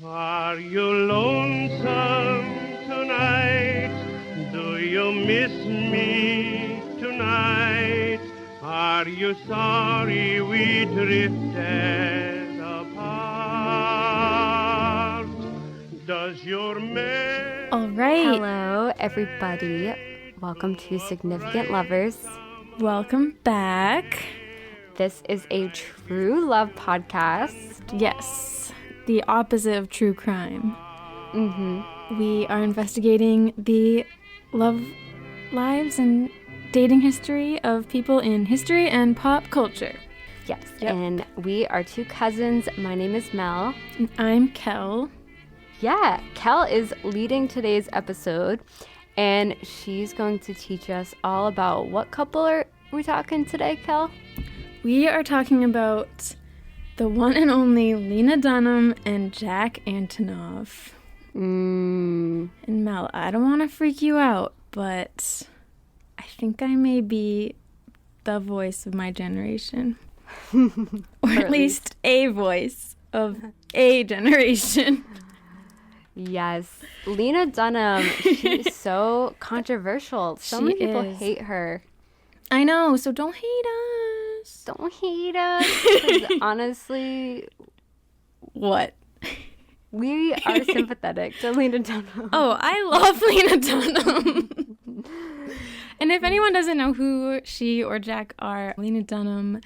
Are you lonesome tonight? Do you miss me tonight? Are you sorry we drifted apart? Does your man... All right. Hello, everybody. Welcome to Significant Lovers. Welcome back. This is a true love podcast. Yes, the opposite of true crime. Mm-hmm. We are investigating the love lives and dating history of people in history and pop culture. Yes, Yep. and we are two cousins. My name is Mel. And I'm Kel. Yeah, Kel is leading today's episode, and she's going to teach us all about what couple are we talking today, Kel? We are talking about the one and only Lena Dunham and Jack Antonoff. And Mel, I don't want to freak you out, but I think I may be the voice of my generation. Or at least a voice of a generation. Yes. Lena Dunham, she's so controversial. So many people hate her. I know, so don't hate us. Don't hate us. 'Cause honestly, What? we are sympathetic to Lena Dunham. Oh, I love Lena Dunham. And if anyone doesn't know who she or Jack are, Lena Dunham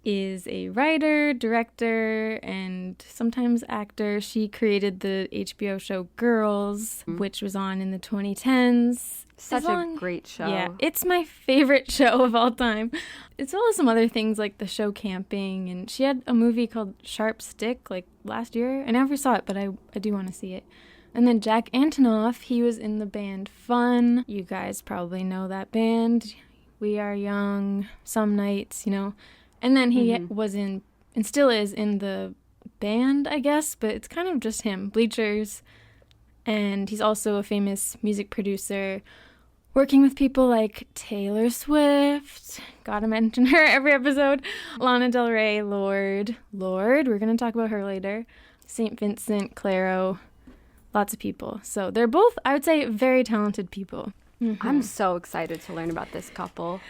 is a writer, director, and sometimes actor. She created the HBO show Girls, which was on in the 2010s. Such a great show. Yeah, it's my favorite show of all time. As well as some other things like the show Camping, and she had a movie called Sharp Stick like last year. I never saw it, but I do want to see it. And then Jack Antonoff, he was in the band Fun. You guys probably know that band. We Are Young, Some Nights, you know. And then he was in, and still is in the band, I guess, but it's kind of just him, Bleachers. And he's also a famous music producer, working with people like Taylor Swift, gotta mention her every episode, Lana Del Rey, Lorde, we're gonna talk about her later, St. Vincent, Clairo, lots of people. So they're both, I would say, very talented people. I'm so excited to learn about this couple.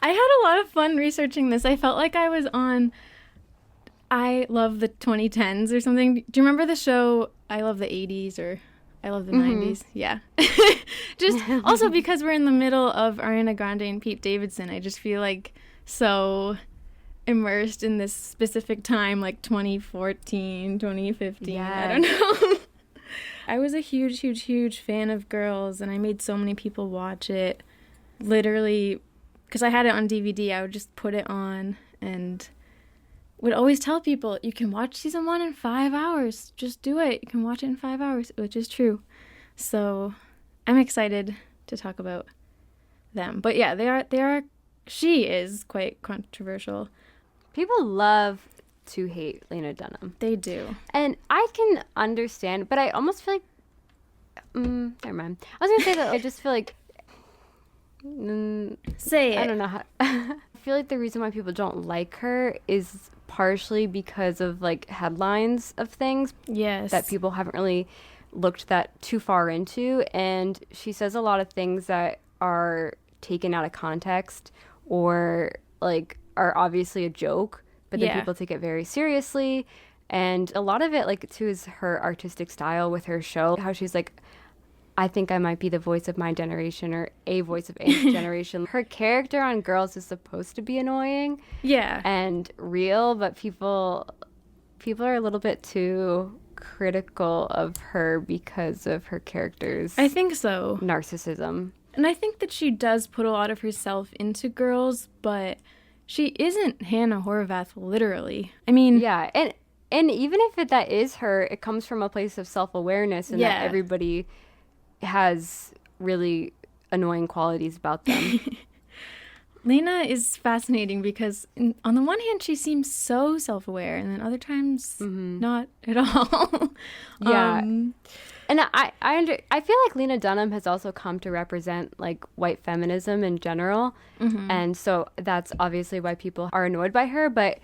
I had a lot of fun researching this. I felt like I was on I Love the 2010s or something. Do you remember the show I Love the 80s or I Love the 90s? Yeah. Just also because we're in the middle of Ariana Grande and Pete Davidson, I just feel like so immersed in this specific time, like 2014, 2015. Yes. I don't know. I was a huge fan of Girls, and I made so many people watch it. Literally, because I had it on DVD, I would just put it on and would always tell people, you can watch season 1 in 5 hours. Just do it. You can watch it in 5 hours, which is true. So I'm excited to talk about them. But yeah, she is quite controversial. People love to hate Lena Dunham. They do. And I can understand, but I almost feel like, never mind. I was going to say that I just feel like, Say it. I don't know how. I feel like the reason why people don't like her is partially because of like headlines of things Yes. that people haven't really looked that too far into, and she says a lot of things that are taken out of context or like are obviously a joke, but then people take it very seriously. And a lot of it, like, too, is her artistic style with her show, how she's like, I think I might be the voice of my generation or a voice of a generation. Her character on Girls is supposed to be annoying and real, but people are a little bit too critical of her because of her character's I think so. narcissism. And I think that she does put a lot of herself into Girls, but she isn't Hannah Horvath, literally. I mean... Yeah, and even if that is her, it comes from a place of self-awareness and that everybody has really annoying qualities about them. Lena is fascinating because on the one hand, she seems so self-aware, and then other times, not at all. And I feel like Lena Dunham has also come to represent like white feminism in general, and so that's obviously why people are annoyed by her. But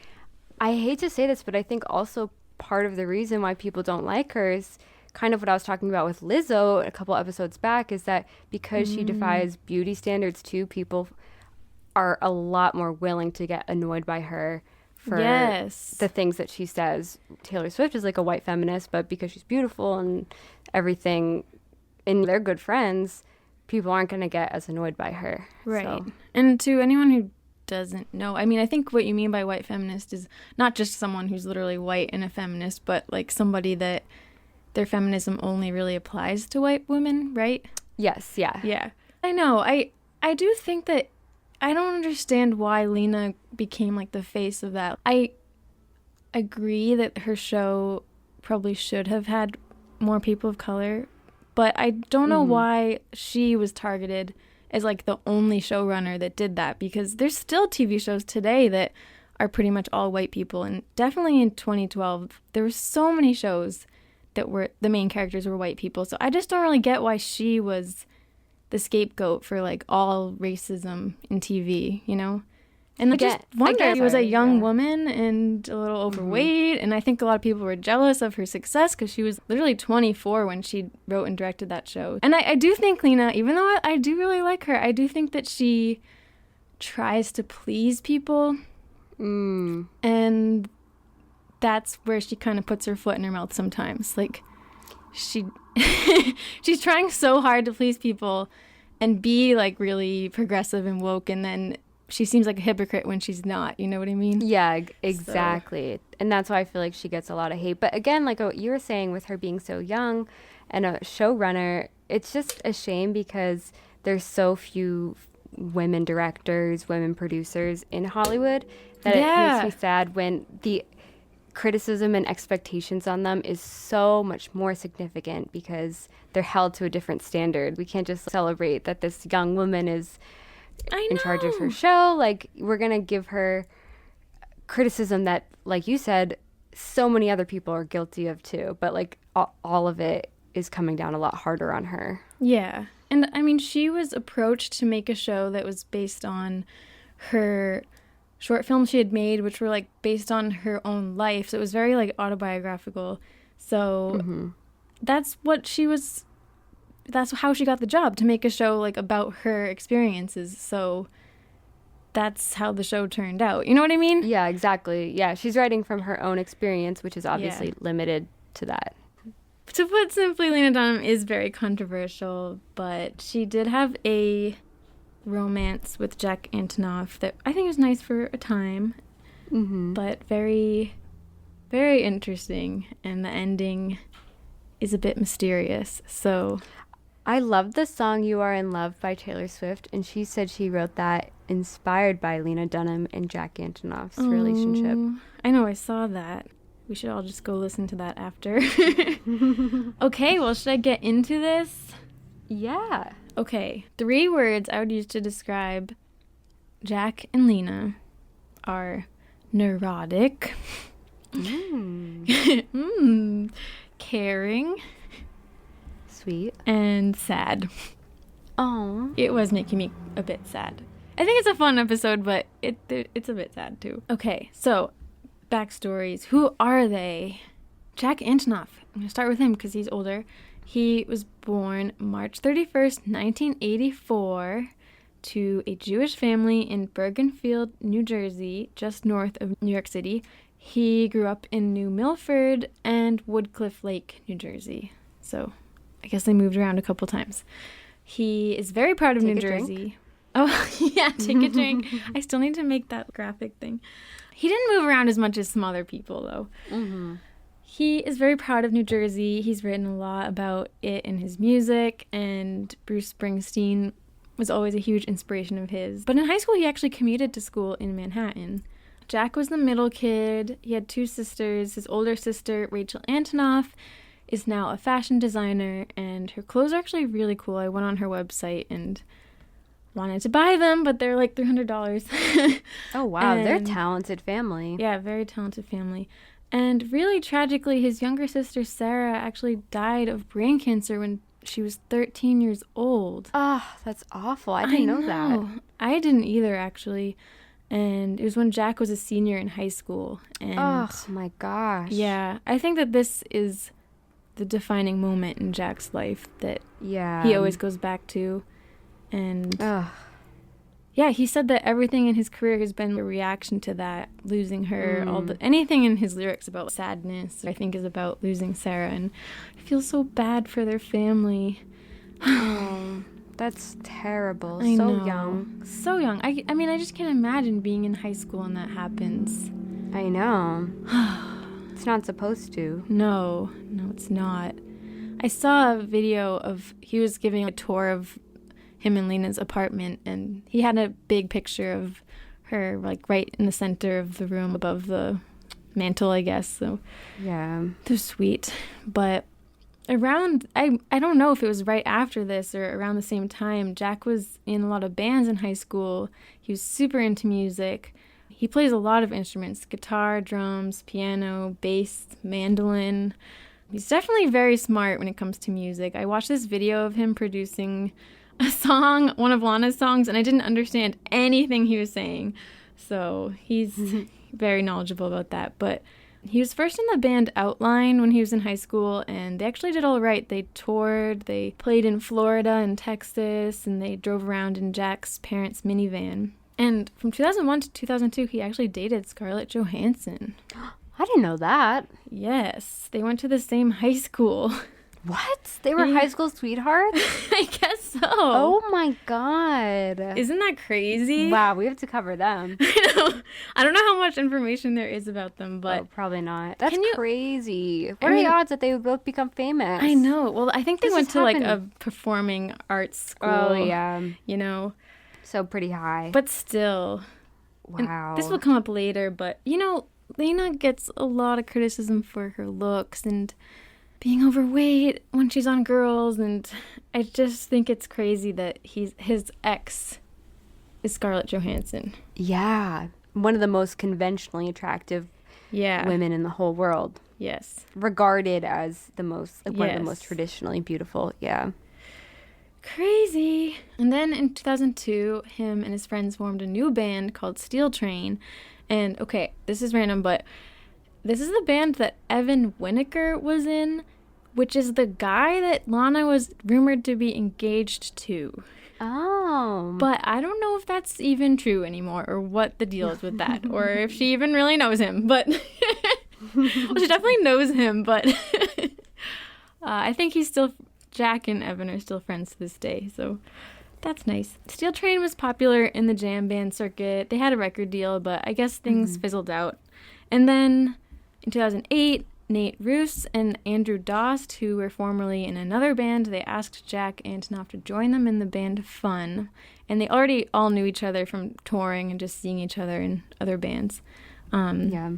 I hate to say this, but I think also part of the reason why people don't like her is kind of what I was talking about with Lizzo a couple episodes back, is that because she defies beauty standards too, people are a lot more willing to get annoyed by her for the things that she says. Taylor Swift is like a white feminist, but because she's beautiful and everything, and they're good friends, people aren't going to get as annoyed by her. Right. So. And to anyone who doesn't know, I mean, I think what you mean by white feminist is not just someone who's literally white and a feminist, but like somebody that their feminism only really applies to white women, right? Yes, yeah. Yeah. I know. I do think that I don't understand why Lena became like the face of that. I agree that her show probably should have had more people of color, but I don't know why she was targeted as like the only showrunner that did that, because there's still TV shows today that are pretty much all white people. And definitely in 2012, there were so many shows that were the main characters were white people. So I just don't really get why she was the scapegoat for like all racism in TV, you know? And I just wonder, she was a young woman and a little overweight, and I think a lot of people were jealous of her success because she was literally 24 when she wrote and directed that show. And I do think Lena, even though I do really like her, I do think that she tries to please people, and that's where she kind of puts her foot in her mouth sometimes. Like, she's trying so hard to please people and be like really progressive and woke, and then she seems like a hypocrite when she's not. You know what I mean? Yeah, exactly. So. And that's why I feel like she gets a lot of hate. But again, like what you were saying with her being so young and a showrunner, it's just a shame because there's so few women directors, women producers in Hollywood that it makes me sad when the criticism and expectations on them is so much more significant because they're held to a different standard. We can't just celebrate that this young woman is in charge of her show. Like, we're gonna give her criticism that, like you said, so many other people are guilty of too, but like all of it is coming down a lot harder on her. Yeah. And I mean, she was approached to make a show that was based on her short films she had made, which were like based on her own life, so it was very like autobiographical. So that's how she got the job, to make a show like about her experiences. So that's how the show turned out. You know what I mean? Yeah, exactly. Yeah, she's writing from her own experience, which is obviously limited to that. To put simply, Lena Dunham is very controversial, but she did have a romance with Jack Antonoff that I think was nice for a time, but very, very interesting, and the ending is a bit mysterious. So I love the song You Are in Love by Taylor Swift, and she said she wrote that inspired by Lena Dunham and Jack Antonoff's relationship. I know, I saw that. We should all just go listen to that after. Okay, well, should I get into this? Yeah. Okay, 3 words I would use to describe Jack and Lena are neurotic, caring, sweet, and sad. Oh, it was making me a bit sad. I think it's a fun episode, but it's a bit sad too. Okay, so backstories. Who are they? Jack Antonoff. I'm gonna start with him because he's older. He was born March 31st, 1984, to a Jewish family in Bergenfield, New Jersey, just north of New York City. He grew up in New Milford and Woodcliff Lake, New Jersey. So I guess they moved around a couple times. He is very proud of New Jersey. Oh, yeah, take a drink. I still need to make that graphic thing. He didn't move around as much as some other people, though. He is very proud of New Jersey. He's written a lot about it in his music, and Bruce Springsteen was always a huge inspiration of his. But in high school, he actually commuted to school in Manhattan. Jack was the middle kid. He had 2 sisters. His older sister, Rachel Antonoff, is now a fashion designer, and her clothes are actually really cool. I went on her website and wanted to buy them, but they're like $300. Oh, wow. They're a talented family. Yeah, very talented family. And really tragically, his younger sister, Sarah, actually died of brain cancer when she was 13 years old. Ah, that's awful. I didn't know that. I didn't either, actually. And it was when Jack was a senior in high school. And Oh, my gosh. yeah, I think that this is the defining moment in Jack's life that Yeah. he always goes back to. And Ugh. yeah, he said that everything in his career has been a reaction to that, losing her. Anything in his lyrics about sadness, I think, is about losing Sarah. And I feel so bad for their family. Oh, that's terrible. I So know. young. So young. I mean, I just can't imagine being in high school and that happens. I know. It's not supposed to. No, it's not. I saw a video of, he was giving a tour of him and Lena's apartment, and he had a big picture of her, like, right in the center of the room above the mantle, I guess. So Yeah. they're sweet. But around, I don't know if it was right after this or around the same time, Jack was in a lot of bands in high school. He was super into music. He plays a lot of instruments: guitar, drums, piano, bass, mandolin. He's definitely very smart when it comes to music. I watched this video of him producing a song, one of Lana's songs, and I didn't understand anything he was saying. So he's very knowledgeable about that. But he was first in the band Outline when he was in high school, and they actually did all right. They toured, they played in Florida and Texas, and they drove around in Jack's parents' minivan. And from 2001 to 2002, he actually dated Scarlett Johansson. I didn't know that. Yes, they went to the same high school. What? They were Yeah. high school sweethearts? I guess so. Oh my god. Isn't that crazy? Wow, we have to cover them. I know. I don't know how much information there is about them, but Oh, probably not. That's Can you- crazy. What I are mean- the odds that they would both become famous? I know. Well, I think they This went has to like a happened. performing arts school. Oh, yeah. You know, So pretty high. but still. And wow. this will come up later, but you know, Lena gets a lot of criticism for her looks and being overweight when she's on Girls, and I just think it's crazy that his ex is Scarlett Johansson. Yeah. One of the most conventionally attractive Yeah. women in the whole world. Yes. Regarded as the most, like one of the most Yes. traditionally beautiful. Yeah. Crazy. And then in 2002, him and his friends formed a new band called Steel Train. And okay, this is random, but this is the band that Evan Winnaker was in, which is the guy that Lana was rumored to be engaged to. Oh. But I don't know if that's even true anymore, or what the deal is with that, or if she even really knows him. But well, she definitely knows him, but I think Jack and Evan are still friends to this day, so that's nice. Steel Train was popular in the jam band circuit. They had a record deal, but I guess things fizzled out. And then in 2008, Nate Roos and Andrew Dost, who were formerly in another band, they asked Jack Antonoff to join them in the band Fun. And they already all knew each other from touring and just seeing each other in other bands. Yeah.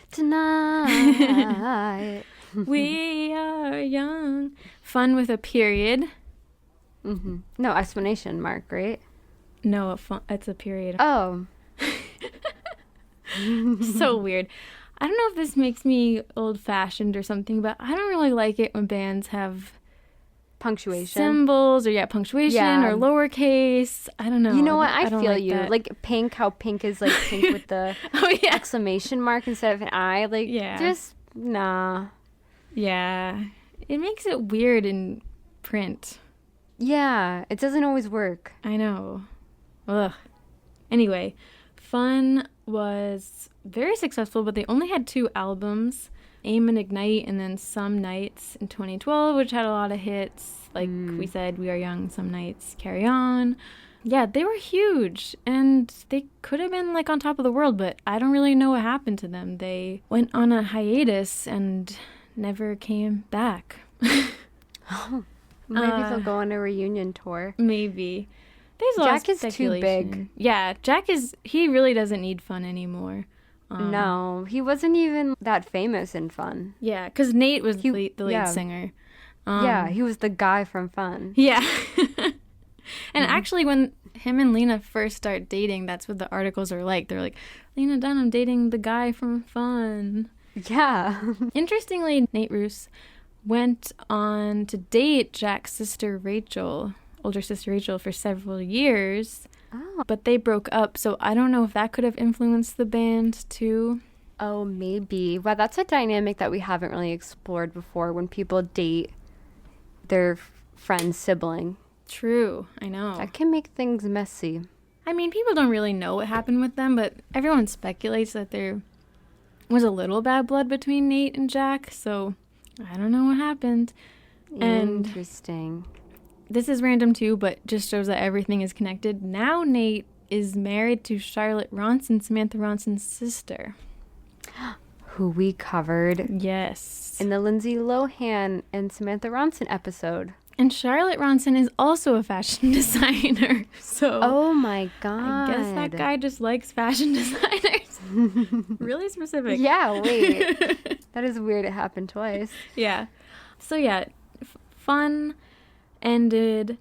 Tonight. We are young. Fun with a period. No, explanation mark, right? No, it's a period. Oh. So weird. I don't know if this makes me old-fashioned or something, but I don't really like it when bands have Punctuation. symbols or punctuation Yeah. or lowercase. I don't know. You know what? I don't feel like you. that. Like pink, how pink is like pink with the oh yeah, exclamation mark instead of an I. Like, Yeah. just, nah. yeah. It makes it weird in print. Yeah, it doesn't always work. I know. Ugh. Anyway, Fun was very successful, but they only had 2 albums, Aim and Ignite, and then Some Nights in 2012, which had a lot of hits. Like we said, We Are Young, Some Nights, Carry On. Yeah, they were huge, and they could have been like on top of the world, but I don't really know what happened to them. They went on a hiatus and never came back. Maybe they'll go on a reunion tour. Maybe. There's a lot Jack of is too speculation. big. Yeah, he really doesn't need Fun anymore. No, he wasn't even that famous in Fun. Yeah, because Nate was the lead yeah. singer. Yeah, he was the guy from Fun. Yeah. And actually, when him and Lena first start dating, that's what the articles are like. They're like, Lena Dunham dating the guy from Fun. Yeah. Interestingly, Nate Roos went on to date Jack's sister Rachel, older sister Rachel, for several years. Oh. But they broke up, so I don't know if that could have influenced the band too. Oh, maybe. Wow, that's a dynamic that we haven't really explored before, when people date their friend's sibling. True, I know. That can make things messy. I mean, people don't really know what happened with them, but everyone speculates that there was a little bad blood between Nate and Jack, so I don't know what happened. Interesting. This is random too, but just shows that everything is connected. Now Nate is married to Charlotte Ronson, Samantha Ronson's sister. Who we covered Yes. in the Lindsay Lohan and Samantha Ronson episode. And Charlotte Ronson is also a fashion designer. So Oh my god. I guess that guy just likes fashion designers. Really specific. Yeah, wait. That is weird. It happened twice. Yeah. So yeah, fun ended.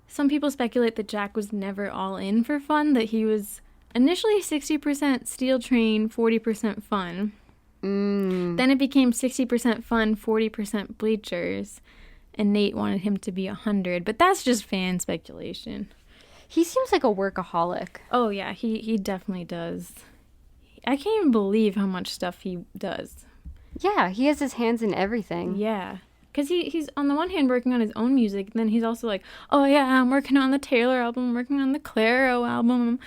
Some people speculate that Jack was never all in for fun, that he was initially 60% steel train, 40% fun. Then it became 60% fun, 40% bleachers, and Nate wanted him to be 100, but that's just fan speculation. He seems like a workaholic. Oh yeah, he definitely does. I can't even believe how much stuff he does. Yeah, he has his hands in everything. Yeah. Because he's on the one hand working on his own music, then he's also like, oh yeah, I'm working on the Taylor album, I'm working on the Clairo album,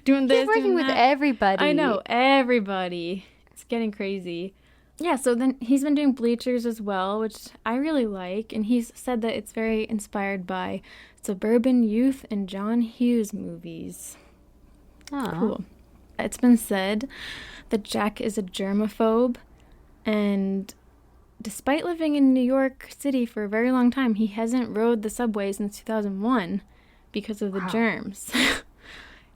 doing this, He's working doing with that. everybody. I know, everybody. It's getting crazy. Yeah, so then he's been doing Bleachers as well, which I really like, and he's said that it's very inspired by suburban youth and John Hughes movies. Aw. Cool. It's been said that Jack is a germaphobe, and despite living in New York City for a very long time, he hasn't rode the subway since 2001 because of the germs.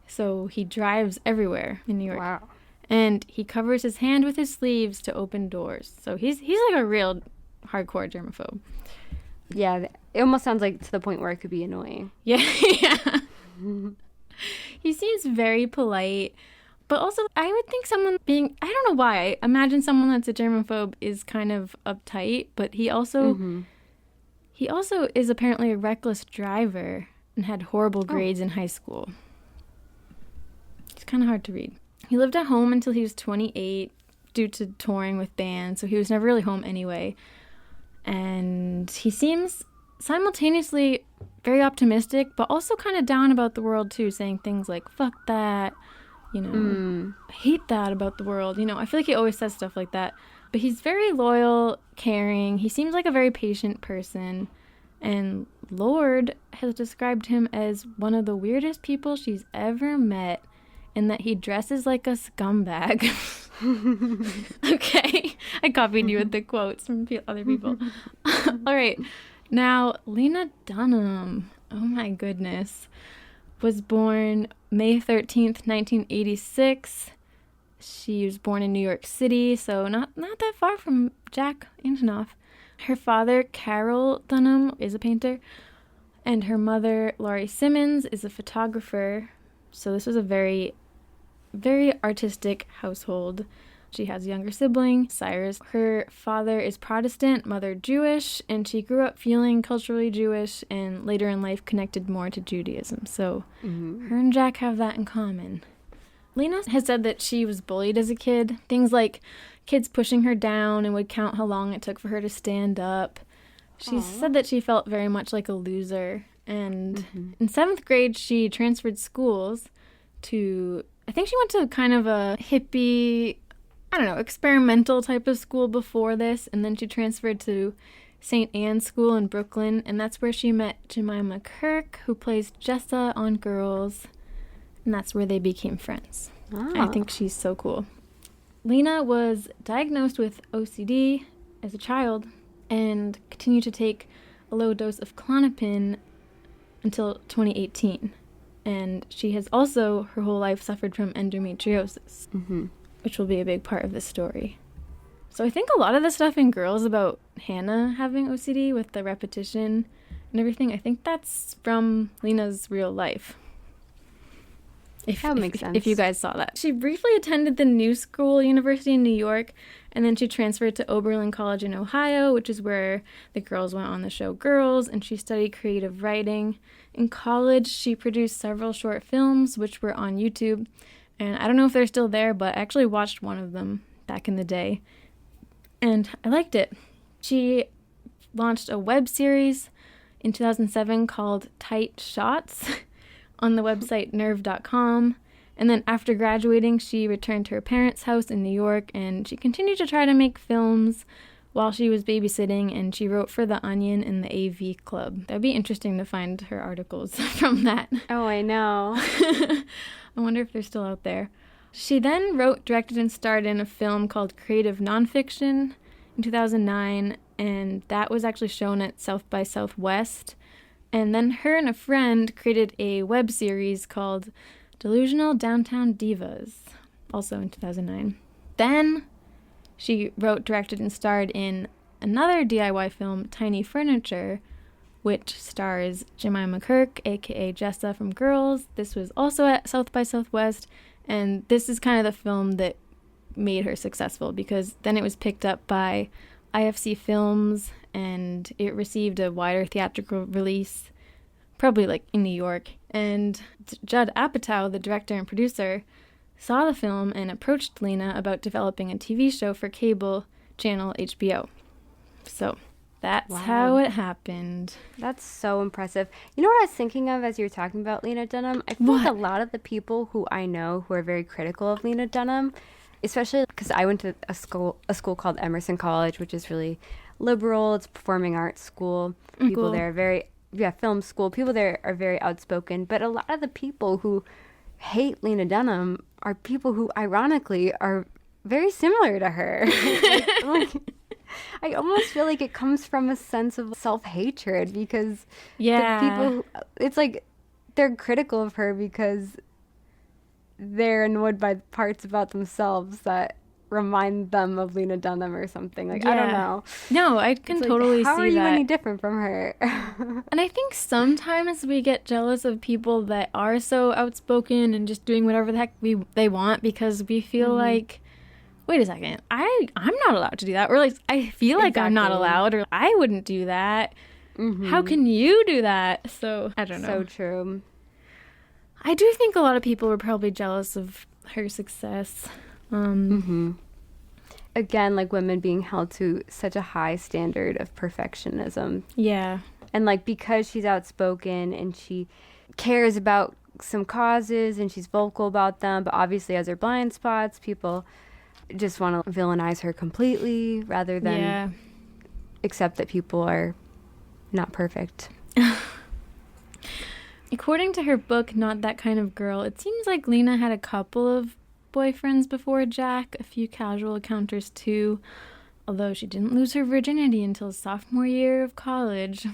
So he drives everywhere in New York. Wow. And he covers his hand with his sleeves to open doors. So he's like a real hardcore germaphobe. Yeah, it almost sounds like to the point where it could be annoying. Yeah, yeah. He seems very polite. But also, I would think someone being, I don't know why, I imagine someone that's a germaphobe is kind of uptight, but he also is apparently a reckless driver and had horrible grades in high school. It's kind of hard to read. He lived at home until he was 28 due to touring with bands, so he was never really home anyway. And he seems simultaneously very optimistic, but also kind of down about the world too, saying things like, fuck that. You know, I hate that about the world. You know, I feel like he always says stuff like that. But he's very loyal, caring. He seems like a very patient person. And Lorde has described him as one of the weirdest people she's ever met, and that he dresses like a scumbag. Okay. I copied you with the quotes from other people. All right. Now, Lena Dunham. Oh, my goodness. Was born May 13th, 1986. She was born in New York City, so not that far from Jack Antonoff. Her father, Carol Dunham, is a painter, and her mother, Laurie Simmons, is a photographer. So this was a very, very artistic household. She has a younger sibling, Cyrus. Her father is Protestant, mother Jewish, and she grew up feeling culturally Jewish and later in life connected more to Judaism. So her and Jack have that in common. Lena has said that she was bullied as a kid. Things like kids pushing her down and would count how long it took for her to stand up. She said that she felt very much like a loser. And in 7th grade, she transferred schools to, I think she went to kind of a hippie, I don't know, experimental type of school before this, and then she transferred to St. Anne's School in Brooklyn, and that's where she met Jemima Kirk, who plays Jessa on Girls, and that's where they became friends. I think she's so cool. Lena was diagnosed with OCD as a child and continued to take a low dose of Klonopin until 2018, and she has also her whole life suffered from endometriosis. Which will be a big part of this story. So I think a lot of the stuff in Girls about Hannah having OCD with the repetition and everything, I think that's from Lena's real life. That makes sense. If you guys saw that. She briefly attended the New School University in New York, And then she transferred to Oberlin College in Ohio, which is where the girls went on the show Girls, and she studied creative writing. In college, she produced several short films, which were on YouTube. And I don't know if they're still there, but I actually watched one of them back in the day. And I liked it. She launched a web series in 2007 called Tight Shots on the website nerve.com. And then after graduating, she returned to her parents' house in New York, and she continued to try to make films while she was babysitting, and she wrote for The Onion and the AV Club. That'd be interesting to find her articles from that. Oh, I know. I wonder if they're still out there. She then wrote, directed, and starred in a film called Creative Nonfiction in 2009, and that was actually shown at South by Southwest. And then her and a friend created a web series called Delusional Downtown Divas, also in 2009. Then she wrote, directed, and starred in another DIY film, Tiny Furniture, which stars Jemima Kirk, aka Jessa from Girls. This was also at South by Southwest, and this is kind of the film that made her successful, because then it was picked up by IFC Films, and it received a wider theatrical release, probably like in New York. And Judd Apatow, the director and producer, saw the film and approached Lena about developing a TV show for cable channel HBO. So that's how it happened. That's so impressive. You know what I was thinking of as you were talking about Lena Dunham? I feel like a lot of the people who I know who are very critical of Lena Dunham, especially because I went to a school called Emerson College, which is really liberal. It's a performing arts school. People there are very... film school. People there are very outspoken, but a lot of the people who hate Lena Dunham are people who, ironically, are very similar to her. I almost feel like it comes from a sense of self-hatred, because the people, it's like they're critical of her because they're annoyed by parts about themselves that remind them of Lena Dunham or something. Like, I don't know. No, I can totally see that. How are you any different from her? And I think sometimes we get jealous of people that are so outspoken and just doing whatever the heck they want, because we feel like, wait a second, I'm not allowed to do that. Or like, I feel like I'm not allowed, or I wouldn't do that. How can you do that? So, I don't know. So true. I do think a lot of people were probably jealous of her success. Again, like women being held to such a high standard of perfectionism. Yeah. And like, because she's outspoken and she cares about some causes and she's vocal about them, but obviously has her blind spots, people just want to villainize her completely rather than accept that people are not perfect. According to her book, Not That Kind of Girl, it seems like Lena had a couple of boyfriends before Jack, a few casual encounters too, although she didn't lose her virginity until sophomore year of college.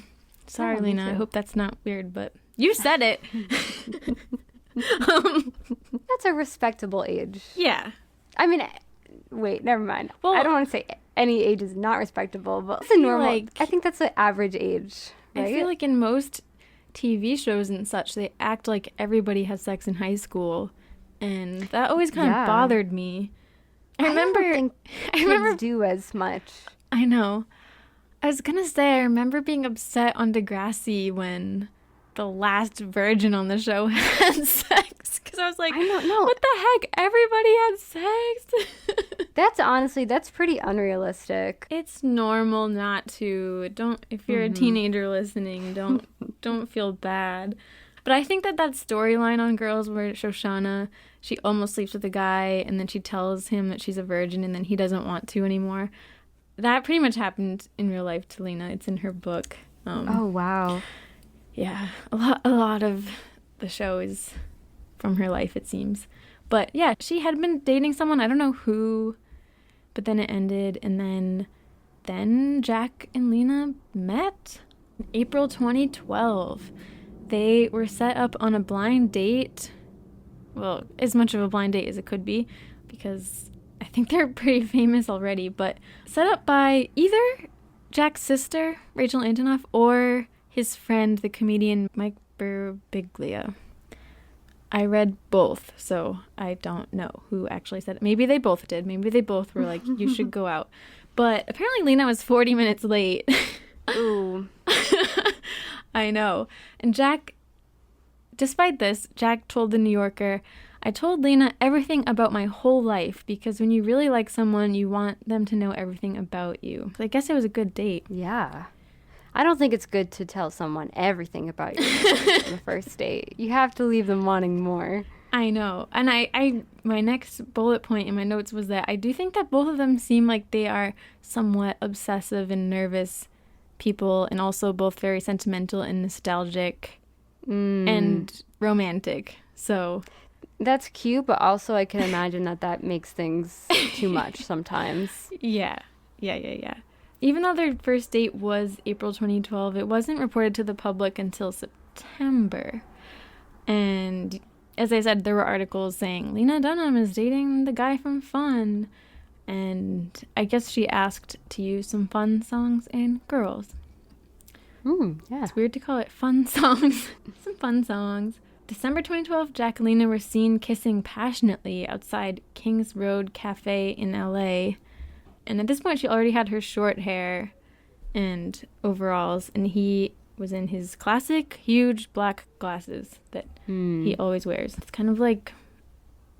Sorry, Lena, I hope that's not weird, but you said it. That's a respectable age. Yeah. I mean, wait, never mind. Well, I don't want to say any age is not respectable, but it's a normal, I think that's the average age, right? I feel like in most TV shows and such, they act like everybody has sex in high school. And that always kind of bothered me. I remember kids do as much. I know. I was gonna say, I remember being upset on Degrassi when the last virgin on the show had sex. Because I was like, I don't know. What the heck? Everybody had sex? That's pretty unrealistic. It's normal not to. If you're a teenager listening, don't feel bad. But I think that storyline on Girls where Shoshana, she almost sleeps with a guy and then she tells him that she's a virgin and then he doesn't want to anymore. That pretty much happened in real life to Lena. It's in her book. Oh, wow. Yeah, a lot of the show is from her life, it seems. But yeah, she had been dating someone, I don't know who, but then it ended, and then Jack and Lena met in April 2012. They were set up on a blind date. Well, as much of a blind date as it could be, because I think they're pretty famous already, but set up by either Jack's sister, Rachel Antonoff, or his friend, the comedian Mike Birbiglia. I read both, so I don't know who actually said it. Maybe they both did. Maybe they both were like, you should go out. But apparently Lena was 40 minutes late. Ooh. I know. And Jack, despite this, Jack told the New Yorker, I told Lena everything about my whole life because when you really like someone, you want them to know everything about you. So I guess it was a good date. Yeah. I don't think it's good to tell someone everything about yourself on the first date. You have to leave them wanting more. I know. And I my next bullet point in my notes was that I do think that both of them seem like they are somewhat obsessive and nervous people, and also both very sentimental and nostalgic and romantic. So that's cute, but also I can imagine that makes things too much sometimes. Yeah. Even though their first date was April 2012, it wasn't reported to the public until September. And as I said, there were articles saying, Lena Dunham is dating the guy from Fun. And I guess she asked to use some fun songs and girls. Yeah. It's weird to call it fun songs. Some fun songs. December 2012, Jack and Lena were seen kissing passionately outside Kings Road Cafe in LA. And at this point, she already had her short hair and overalls, and he was in his classic huge black glasses that he always wears. It's kind of like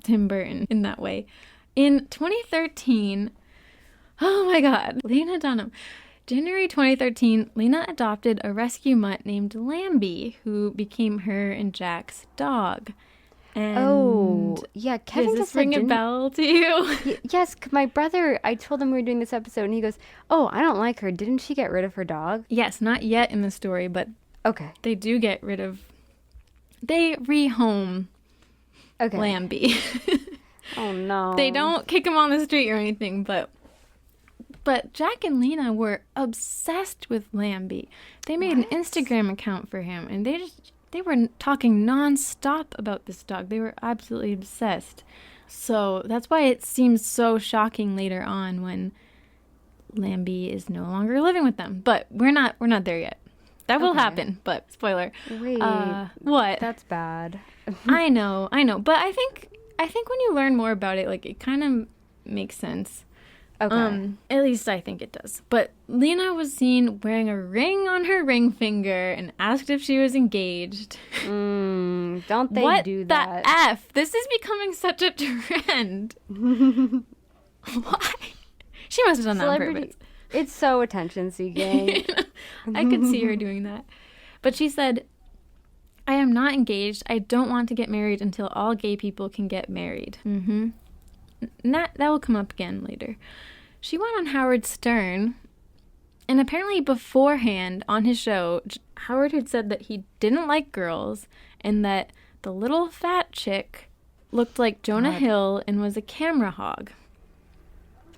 Tim Burton in that way. In 2013, oh my God, Lena Dunham. January 2013, Lena adopted a rescue mutt named Lamby, who became her and Jack's dog. And yeah, Kevin does just this ring a bell to you? Yes, my brother, I told him we were doing this episode, and he goes, oh, I don't like her. Didn't she get rid of her dog? Yes, not yet in the story, but okay, they do get rid of... They rehome Lamby. Oh, no. They don't kick him on the street or anything, but Jack and Lena were obsessed with Lamby. They made an Instagram account for him, and they were talking nonstop about this dog. They were absolutely obsessed. So that's why it seems so shocking later on when Lamby is no longer living with them. But we're not there yet. That will happen, but spoiler. Wait. What? That's bad. I know. But I think when you learn more about it, like, it kind of makes sense. Okay. At least I think it does. But Lena was seen wearing a ring on her ring finger and asked if she was engaged. Don't they do that? What the F? This is becoming such a trend. Why? She must have done that on purpose. It's so attention-seeking. I could see her doing that. But she said, I am not engaged. I don't want to get married until all gay people can get married. That will come up again later. She went on Howard Stern, and apparently beforehand on his show, Howard had said that he didn't like girls and that the little fat chick looked like Jonah Hill and was a camera hog.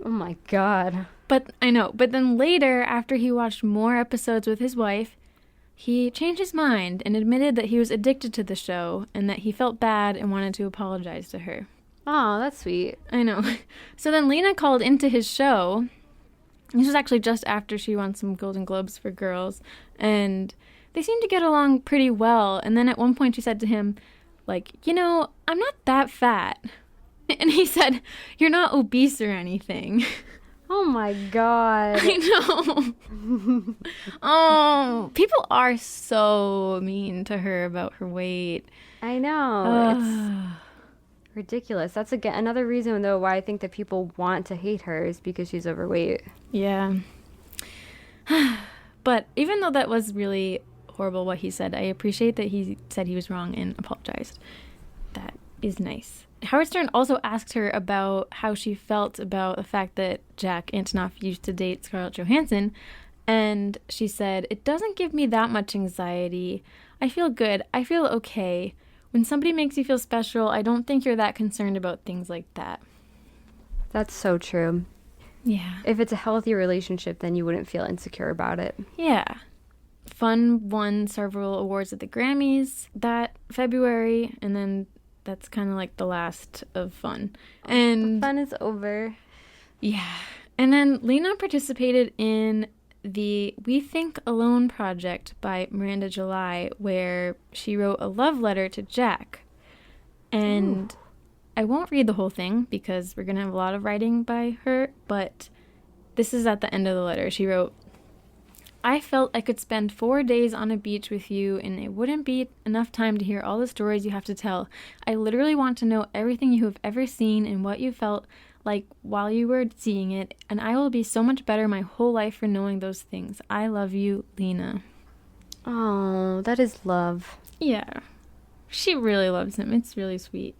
Oh my God. But then later, after he watched more episodes with his wife, he changed his mind and admitted that he was addicted to the show and that he felt bad and wanted to apologize to her. Oh, that's sweet. I know. So then Lena called into his show. This was actually just after she won some Golden Globes for girls. And they seemed to get along pretty well. And then at one point she said to him, like, I'm not that fat. And he said, you're not obese or anything. Oh my God. I know. Oh, people are so mean to her about her weight. I know. It's ridiculous. That's another reason, though, why I think that people want to hate her is because she's overweight. Yeah. But even though that was really horrible what he said, I appreciate that he said he was wrong and apologized. That is nice. Howard Stern also asked her about how she felt about the fact that Jack Antonoff used to date Scarlett Johansson, and she said, it doesn't give me that much anxiety. I feel good. I feel okay. When somebody makes you feel special, I don't think you're that concerned about things like that. That's so true. Yeah. If it's a healthy relationship, then you wouldn't feel insecure about it. Yeah. Fun won several awards at the Grammys that February, and then that's kind of like the last of Fun. And the fun is over. Yeah. And then Lena participated in the We Think Alone project by Miranda July, where she wrote a love letter to Jack. And I won't read the whole thing because we're going to have a lot of writing by her, but this is at the end of the letter. She wrote, I felt I could spend 4 days on a beach with you and it wouldn't be enough time to hear all the stories you have to tell. I literally want to know everything you have ever seen and what you felt like while you were seeing it, and I will be so much better my whole life for knowing those things. I love you, Lena. Oh, that is love. Yeah. She really loves him. It's really sweet.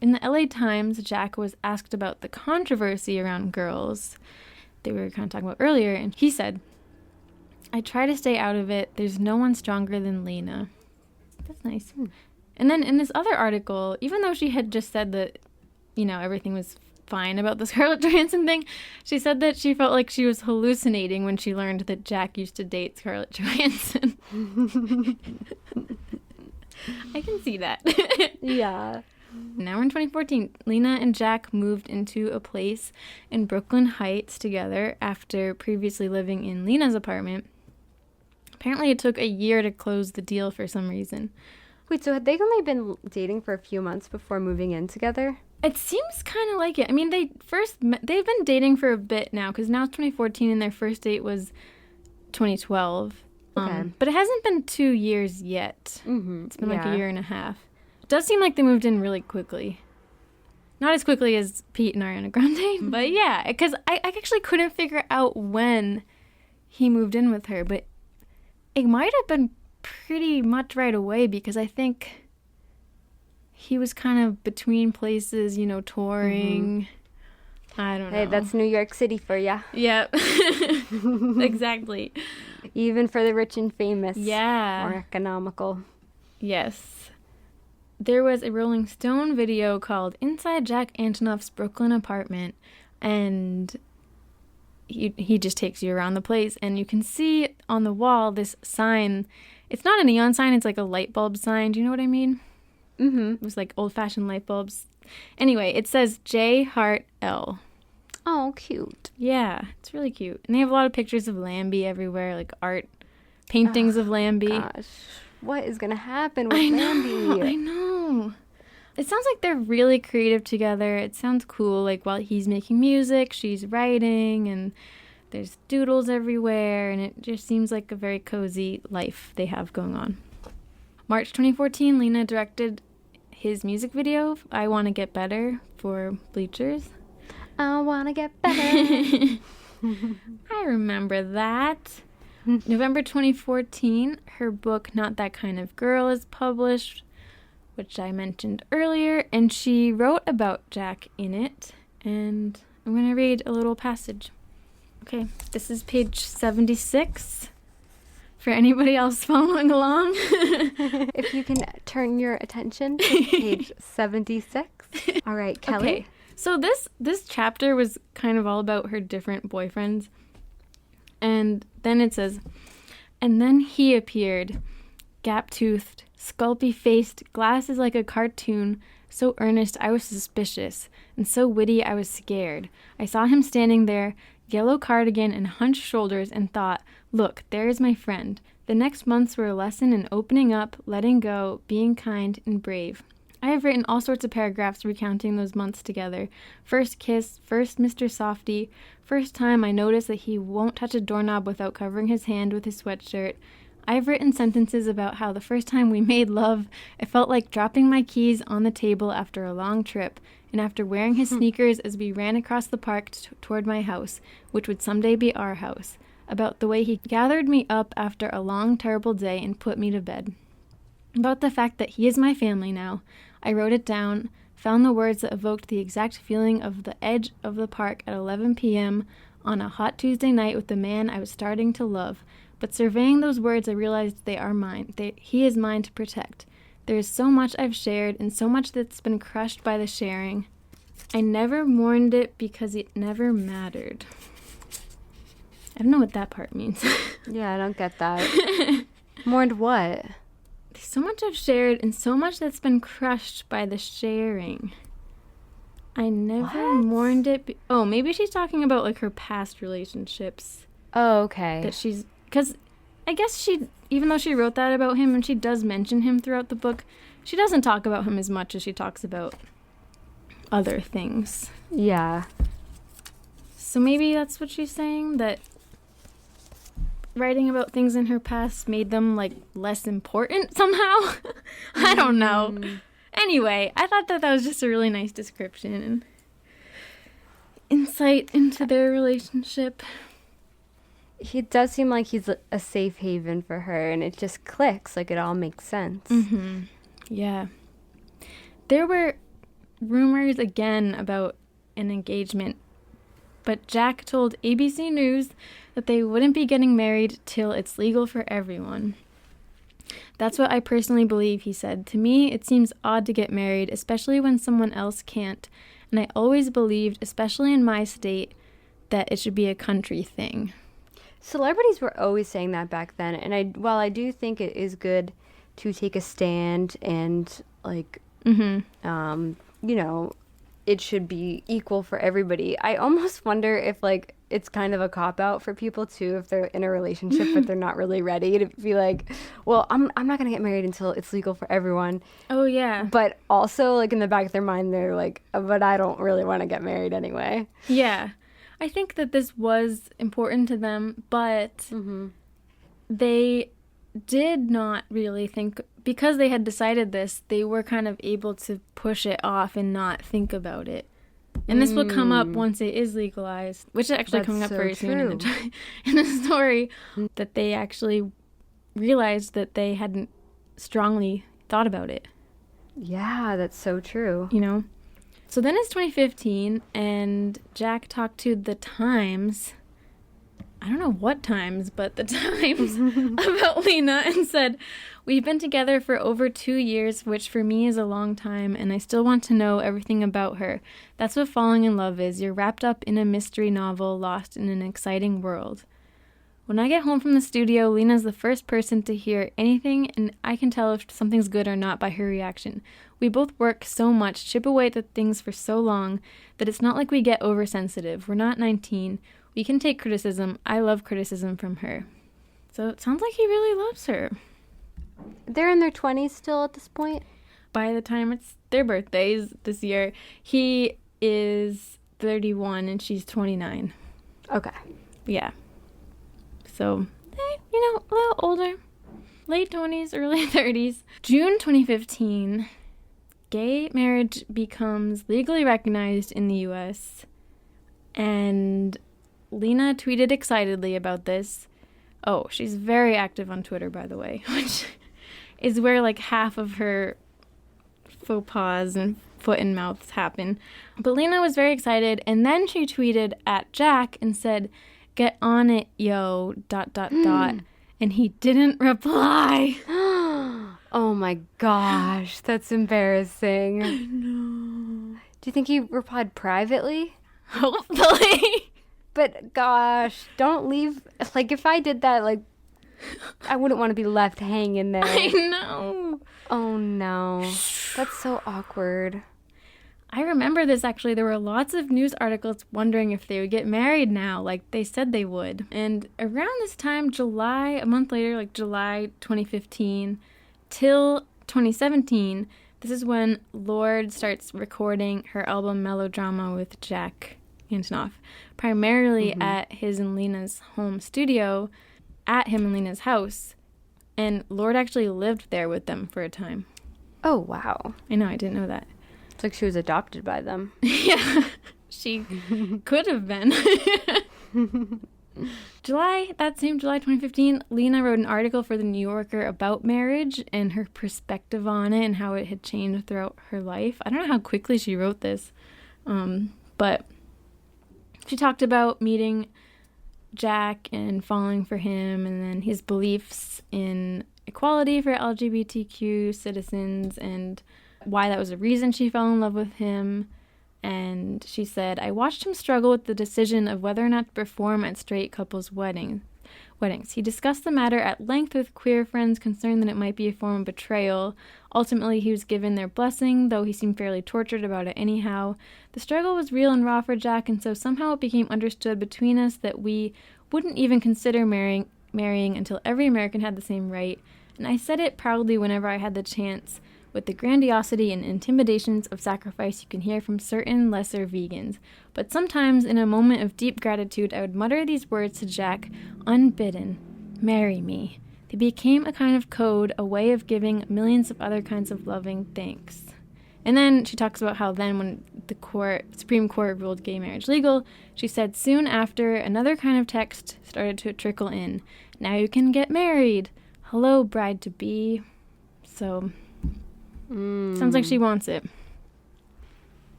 In the LA Times, Jack was asked about the controversy around girls that we were kind of talking about earlier, and he said, I try to stay out of it. There's no one stronger than Lena. That's nice. And then in this other article, even though she had just said that, everything was fine about the Scarlett Johansson thing, she said that she felt like she was hallucinating when she learned that Jack used to date Scarlett Johansson. I can see that. Yeah. Now we're in 2014. Lena and Jack moved into a place in Brooklyn Heights together after previously living in Lena's apartment. Apparently it took a year to close the deal for some reason. Wait, so had they only been dating for a few months before moving in together? It seems kind of like it. I mean, they've been dating for a bit now, because now it's 2014 and their first date was 2012. Okay. But it hasn't been 2 years yet. Mm-hmm. It's been like a year and a half. It does seem like they moved in really quickly. Not as quickly as Pete and Ariana Grande, but yeah, because I actually couldn't figure out when he moved in with her, but it might have been pretty much right away, because I think he was kind of between places, touring. Mm-hmm. I don't know. Hey, that's New York City for ya. Yep. Exactly. Even for the rich and famous. Yeah. More economical. Yes. There was a Rolling Stone video called Inside Jack Antonoff's Brooklyn Apartment, and he just takes you around the place, and you can see on the wall this sign. It's not a neon sign, it's like a light bulb sign. Do you know what I mean? Mm-hmm. It was like old-fashioned light bulbs. Anyway, it says J Heart L. Oh, cute. Yeah, it's really cute. And they have a lot of pictures of Lamby everywhere, like art, paintings of Lamby. Gosh, what is going to happen with Lamby? I know. It sounds like they're really creative together. It sounds cool. Like, while he's making music, she's writing, and there's doodles everywhere, and it just seems like a very cozy life they have going on. March 2014, Lena directed his music video, I Want to Get Better, for Bleachers. I want to get better. I remember that. November 2014, her book, Not That Kind of Girl, is published, which I mentioned earlier, and she wrote about Jack in it, and I'm going to read a little passage. Okay, this is page 76. For anybody else following along. If you can turn your attention to page 76. All right, Kelly. Okay. So this chapter was kind of all about her different boyfriends. And then it says, and then he appeared, gap-toothed, sculpy-faced, glasses like a cartoon, so earnest I was suspicious, and so witty I was scared. I saw him standing there, yellow cardigan and hunched shoulders, and thought, look, there is my friend. The next months were a lesson in opening up, letting go, being kind, and brave. I have written all sorts of paragraphs recounting those months together. First kiss, first Mr. Softy, first time I noticed that he won't touch a doorknob without covering his hand with his sweatshirt. I've written sentences about how the first time we made love, it felt like dropping my keys on the table after a long trip, and after wearing his sneakers as we ran across the park toward my house, which would someday be our house. About the way he gathered me up after a long, terrible day and put me to bed. About the fact that he is my family now. I wrote it down, found the words that evoked the exact feeling of the edge of the park at 11 p.m. on a hot Tuesday night with the man I was starting to love. But surveying those words, I realized they are mine. He is mine to protect. There is so much I've shared and so much that's been crushed by the sharing. I never mourned it because it never mattered. I don't know what that part means. Yeah, I don't get that. Mourned what? There's so much I've shared and so much that's been crushed by the sharing. I never mourned it. Maybe she's talking about like her past relationships. Oh, okay. That she's, because I guess even though she wrote that about him and she does mention him throughout the book, she doesn't talk about him as much as she talks about other things. Yeah. So maybe that's what she's saying, that writing about things in her past made them, like, less important somehow. I don't know. Anyway, I thought that was just a really nice description and insight into their relationship. He does seem like he's a safe haven for her, and it just clicks, like it all makes sense. Mm-hmm. Yeah. There were rumors again about an engagement, but Jack told ABC News that they wouldn't be getting married till it's legal for everyone. That's what I personally believe, he said. To me, it seems odd to get married, especially when someone else can't, and I always believed, especially in my state, that it should be a country thing. Celebrities were always saying that back then, and while I do think it is good to take a stand and, like, you know, it should be equal for everybody, I almost wonder if, like, it's kind of a cop-out for people, too, if they're in a relationship but they're not really ready to be like, well, I'm not going to get married until it's legal for everyone. Oh, yeah. But also, like, in the back of their mind, they're like, but I don't really want to get married anyway. Yeah. I think that this was important to them, but they did not really think, because they had decided this, they were kind of able to push it off and not think about it. And this will come up once it is legalized, which is actually coming up very soon in the story, that they actually realized that they hadn't strongly thought about it. Yeah, that's so true. You know? So then it's 2015, and Jack talked to the Times, I don't know what Times, but the Times, about Lena, and said, "We've been together for over 2 years, which for me is a long time, and I still want to know everything about her. That's what falling in love is. You're wrapped up in a mystery novel, lost in an exciting world. When I get home from the studio, Lena's the first person to hear anything, and I can tell if something's good or not by her reaction. We both work so much, chip away at the things for so long, that it's not like we get oversensitive. We're not 19. We can take criticism. I love criticism from her." So it sounds like he really loves her. They're in their 20s still at this point? By the time it's their birthdays this year, he is 31 and she's 29. Okay. Yeah. So, you know, a little older. Late 20s, early 30s. June 2015, gay marriage becomes legally recognized in the U.S. And Lena tweeted excitedly about this. Oh, she's very active on Twitter, by the way, which is where, like, half of her faux pas and foot and mouths happen. But Lena was very excited, and then she tweeted at Jack and said, "Get on it, yo, ... And he didn't reply. Oh my gosh, that's embarrassing. I know. Do you think he replied privately? Hopefully. But gosh, don't leave. Like, if I did that, like, I wouldn't want to be left hanging there. I know. Oh no. That's so awkward. I remember this, actually. There were lots of news articles wondering if they would get married now, like they said they would. And around this time, a month later, like July 2015, till 2017, this is when Lorde starts recording her album Melodrama with Jack Antonoff, primarily at his and Lena's home studio, at him and Lena's house. And Lorde actually lived there with them for a time. Oh, wow. I know, I didn't know that. It's like she was adopted by them. Yeah, she could have been. That same July 2015, Lena wrote an article for The New Yorker about marriage and her perspective on it and how it had changed throughout her life. I don't know how quickly she wrote this, but she talked about meeting Jack and falling for him, and then his beliefs in equality for LGBTQ citizens and why that was a reason she fell in love with him. And she said, "I watched him struggle with the decision of whether or not to perform at straight couples' weddings. He discussed the matter at length with queer friends, concerned that it might be a form of betrayal. Ultimately, he was given their blessing, though he seemed fairly tortured about it anyhow. The struggle was real and raw for Jack, and so somehow it became understood between us that we wouldn't even consider marrying until every American had the same right. And I said it proudly whenever I had the chance. with the grandiosity and intimidations of sacrifice you can hear from certain lesser vegans. But sometimes, in a moment of deep gratitude, I would mutter these words to Jack, unbidden. Marry me. They became a kind of code, a way of giving millions of other kinds of loving thanks. And then she talks about how then when the Supreme Court ruled gay marriage legal, she said soon after another kind of text started to trickle in. Now you can get married. Hello, bride-to-be. So, sounds like she wants it.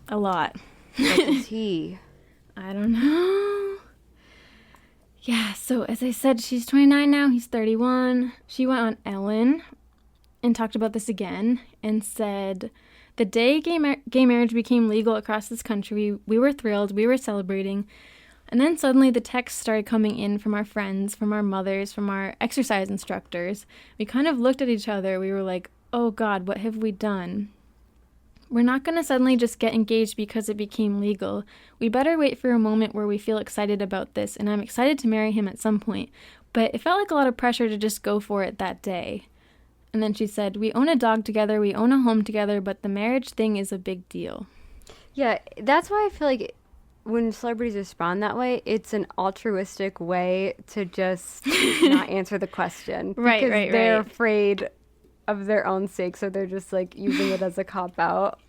A lot. What is he? I don't know. Yeah, so as I said, she's 29 now, he's 31. She went on Ellen and talked about this again and said, the day gay marriage became legal across this country, we were thrilled, we were celebrating, and then suddenly the texts started coming in from our friends, from our mothers, from our exercise instructors. We kind of looked at each other, we were like, oh God, what have we done? We're not going to suddenly just get engaged because it became legal. We better wait for a moment where we feel excited about this, and I'm excited to marry him at some point. But it felt like a lot of pressure to just go for it that day. And then she said, we own a dog together, we own a home together, but the marriage thing is a big deal. Yeah, that's why I feel like when celebrities respond that way, it's an altruistic way to just not answer the question. Right. They're afraid of their own sake, so they're just like using it as a cop-out.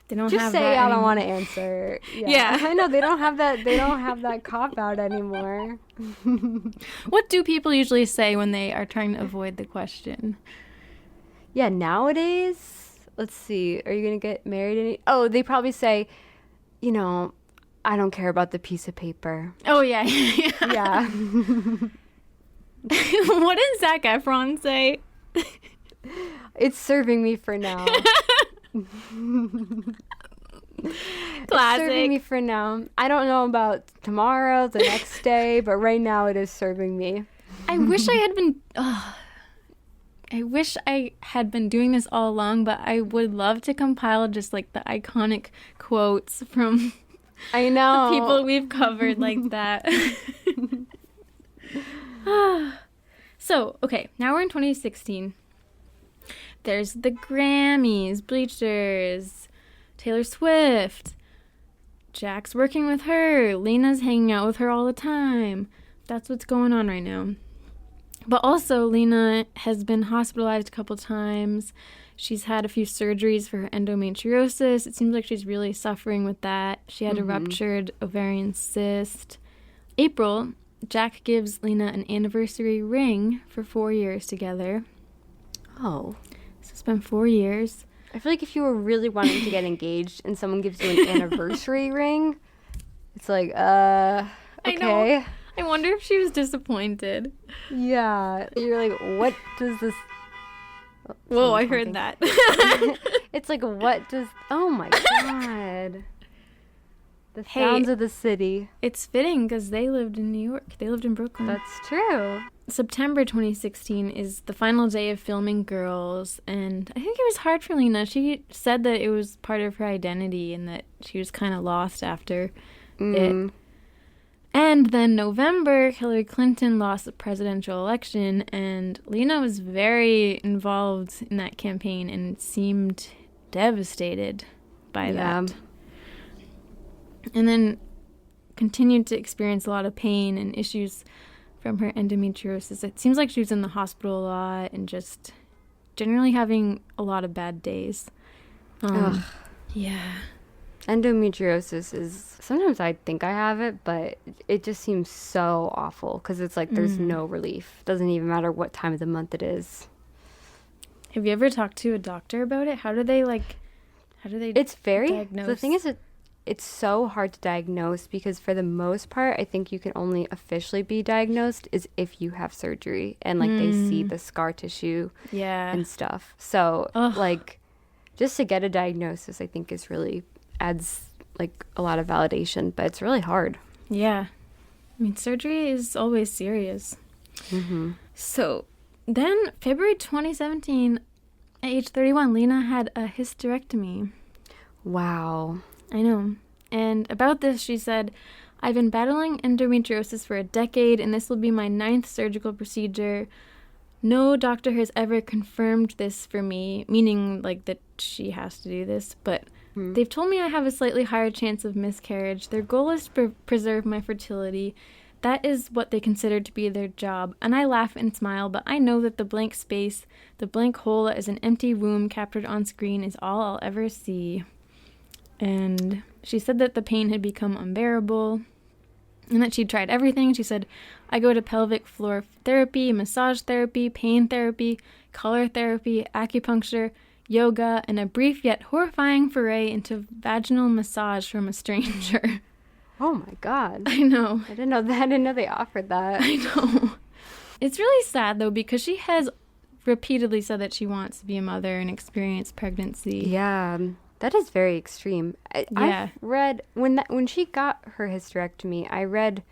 They don't just have say that I don't anymore. want to answer. Yeah. I know they don't have that cop-out anymore. What do people usually say when they are trying to avoid the question? Yeah, nowadays, let's see, are you going to get married? They probably say, I don't care about the piece of paper. Oh, yeah. Yeah. What did Zac Efron say? It's serving me for now. Classic. It's serving me for now. I don't know about tomorrow, the next day, but right now it is serving me. I wish I had been doing this all along, but I would love to compile just like the iconic quotes from I know the people we've covered like that. So, okay, now we're in 2016. There's the Grammys, Bleachers, Taylor Swift. Jack's working with her. Lena's hanging out with her all the time. That's what's going on right now. But also, Lena has been hospitalized a couple times. She's had a few surgeries for her endometriosis. It seems like she's really suffering with that. She had a ruptured ovarian cyst. April, Jack gives Lena an anniversary ring for 4 years together. Oh. So it's been 4 years. I feel like if you were really wanting to get engaged and someone gives you an anniversary ring, it's like, okay. I know. I wonder if she was disappointed. Yeah. You're like, what does this... Oh, whoa, I heard that. It's like, what does... Oh, my God. The sounds of the city. It's fitting because they lived in New York. They lived in Brooklyn. That's true. September 2016 is the final day of filming Girls, and I think it was hard for Lena. She said that it was part of her identity and that she was kind of lost after it. And then November, Hillary Clinton lost the presidential election, and Lena was very involved in that campaign and seemed devastated by that. And then continued to experience a lot of pain and issues from her endometriosis. It seems like she was in the hospital a lot and just generally having a lot of bad days. Yeah. Endometriosis is... Sometimes I think I have it, but it just seems so awful because it's like there's no relief. Doesn't even matter what time of the month it is. Have you ever talked to a doctor about it? How do they It's very... diagnose? The thing is, it's so hard to diagnose because for the most part, I think you can only officially be diagnosed is if you have surgery and like they see the scar tissue and stuff. So like just to get a diagnosis, I think is really adds like a lot of validation, but it's really hard. Yeah. I mean, surgery is always serious. So then February 2017, at age 31, Lena had a hysterectomy. Wow. I know. And about this, she said, I've been battling endometriosis for a decade, and this will be my 9th surgical procedure. No doctor has ever confirmed this for me, meaning like that she has to do this, but they've told me I have a slightly higher chance of miscarriage. Their goal is to preserve my fertility. That is what they consider to be their job, and I laugh and smile, but I know that the blank space, the blank hole that is an empty womb captured on screen is all I'll ever see. And she said that the pain had become unbearable, and that she'd tried everything. She said, I go to pelvic floor therapy, massage therapy, pain therapy, color therapy, acupuncture, yoga, and a brief yet horrifying foray into vaginal massage from a stranger. Oh my God. I know. I didn't know that. I didn't know they offered that. I know. It's really sad, though, because she has repeatedly said that she wants to be a mother and experience pregnancy. Yeah, that is very extreme. I've read, when she got her hysterectomy, I read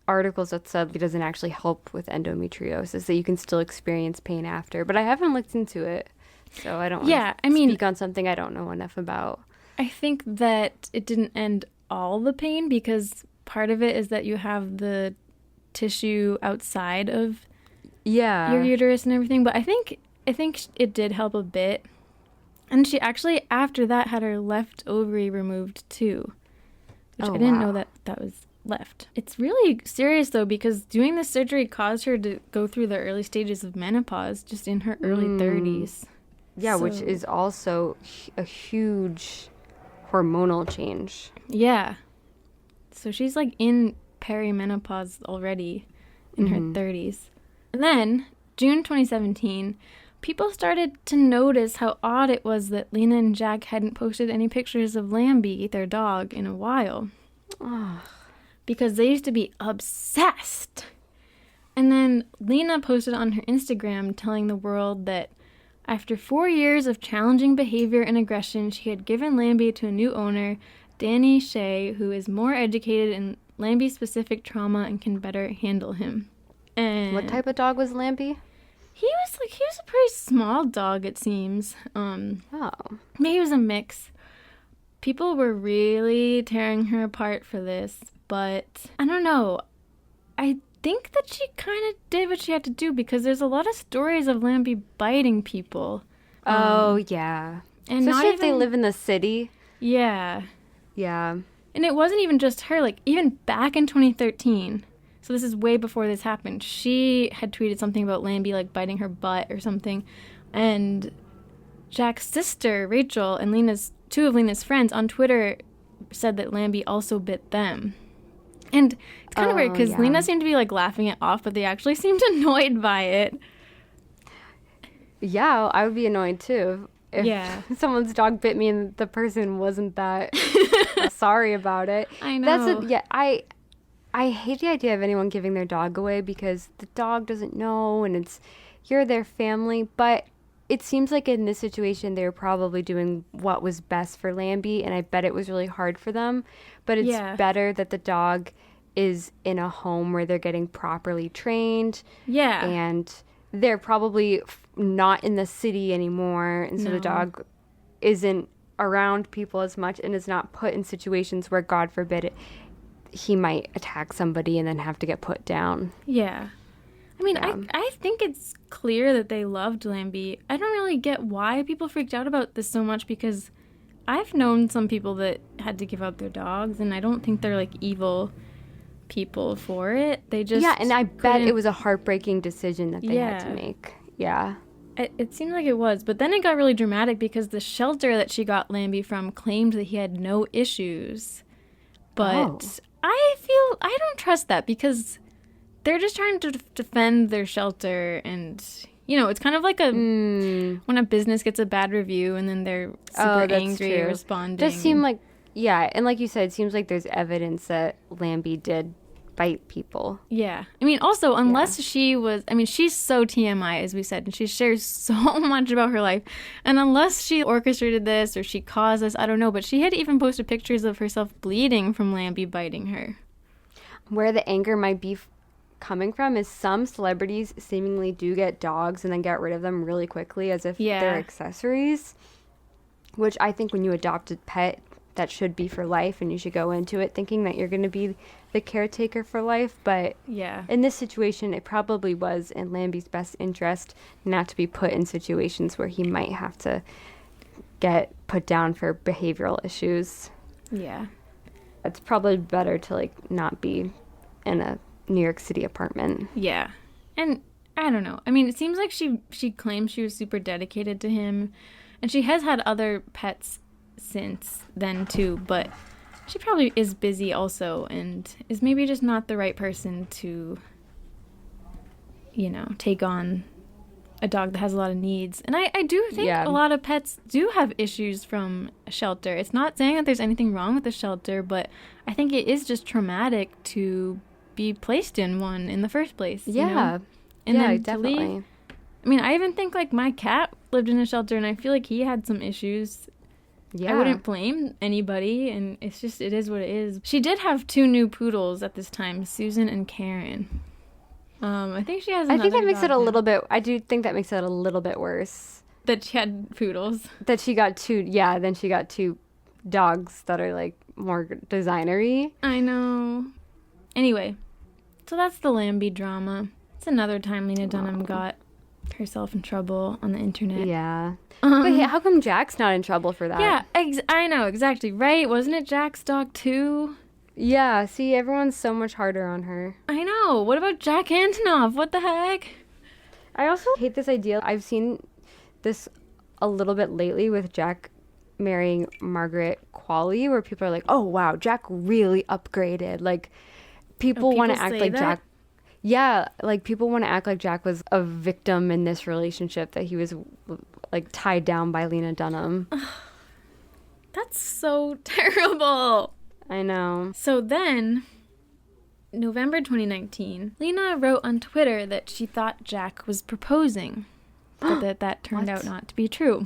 articles that said it doesn't actually help with endometriosis, that you can still experience pain after. But I haven't looked into it, so I don't want to speak on something I don't know enough about. I think that it didn't end all the pain because part of it is that you have the tissue outside of your uterus and everything, but I think it did help a bit. And she actually after that had her left ovary removed too, which I didn't know that was left. It's really serious though, because doing this surgery caused her to go through the early stages of menopause just in her early 30s. Yeah, which is also a huge hormonal change. Yeah. So she's like in perimenopause already in her 30s. And then, June 2017, people started to notice how odd it was that Lena and Jack hadn't posted any pictures of Lamby, their dog, in a while. Because they used to be obsessed. And then Lena posted on her Instagram telling the world that after 4 years of challenging behavior and aggression, she had given Lamby to a new owner, Danny Shea, who is more educated in Lamby-specific trauma and can better handle him. And what type of dog was Lamby? He was a pretty small dog, it seems. Maybe he was a mix. People were really tearing her apart for this, but I don't know. I think that she kind of did what she had to do because there's a lot of stories of Lamby biting people. Yeah. And especially if they live in the city. Yeah. Yeah. And it wasn't even just her. Like, even back in 2013, so this is way before this happened, she had tweeted something about Lamby, like, biting her butt or something. And Jack's sister, Rachel, and two of Lena's friends on Twitter said that Lamby also bit them. And it's kind of weird because Lena seemed to be, like, laughing it off, but they actually seemed annoyed by it. Yeah, I would be annoyed, too. If someone's dog bit me and the person wasn't that sorry about it. I know. I hate the idea of anyone giving their dog away because the dog doesn't know and you're their family. But it seems like in this situation, they were probably doing what was best for Lamby, and I bet it was really hard for them. But it's better that the dog is in a home where they're getting properly trained. Yeah. And they're probably not in the city anymore, and so the dog isn't around people as much and is not put in situations where, God forbid, he might attack somebody and then have to get put down. Yeah. I mean, I think it's clear that they loved Lamby. I don't really get why people freaked out about this so much because I've known some people that had to give up their dogs, and I don't think they're, like, evil people for it. They just and I bet it was a heartbreaking decision that they had to make. Yeah. It seemed like it was, but then it got really dramatic because the shelter that she got Lamby from claimed that he had no issues. But I don't trust that because they're just trying to defend their shelter, and it's kind of like when a business gets a bad review and then they're super angry responding. Does seem like and like you said, it seems like there's evidence that Lamby did bite people. Yeah. I mean, also, unless she's so TMI, as we said, and she shares so much about her life. And unless she orchestrated this or she caused this, I don't know. But she had even posted pictures of herself bleeding from Lamby biting her. Where the anger might be coming from is some celebrities seemingly do get dogs and then get rid of them really quickly as if they're accessories. Which I think when you adopt a pet, that should be for life, and you should go into it thinking that you're going to be the caretaker for life, but Yeah. in this situation, it probably was in Lamby's best interest not to be put in situations where he might have to get put down for behavioral issues. Yeah. It's probably better to, like, not be in a New York City apartment. Yeah. And I don't know. I mean, it seems like she claims she was super dedicated to him, and she has had other pets since then too, but she probably is busy also and is maybe just not the right person to, you know, take on a dog that has a lot of needs. And I do think a lot of pets do have issues from a shelter. It's not saying that there's anything wrong with the shelter, but I think it is just traumatic to be placed in one in the first place. Yeah. You know? And yeah, then definitely. To leave, I mean, I even think, like, my cat lived in a shelter, and I feel like he had some issues. Yeah. I wouldn't blame anybody, and it's just, it is what it is. She did have 2 new poodles at this time, Susan and Karen. I think she has another I think that makes it a dog little bit, I do think that makes it a little bit worse. that she had poodles. That she got 2, then she got 2 dogs that are, like, more designery. I know. Anyway, so that's the Lamby drama. It's another time Lena Dunham got herself in trouble on the internet. Yeah. But how come Jack's not in trouble for that? Yeah, I know, exactly, right? Wasn't it Jack's dog too? Yeah, see, everyone's so much harder on her. I know. What about Jack Antonoff? What the heck? I also hate this idea. I've seen this a little bit lately with Jack marrying Margaret Qualley, where people are like, oh, wow, Jack really upgraded. Like, people want to act like Jack... Yeah, like, people want to act like Jack was a victim in this relationship, that he was, like, tied down by Lena Dunham. That's so terrible. I know. So then, November 2019, Lena wrote on Twitter that she thought Jack was proposing, but that turned out not to be true.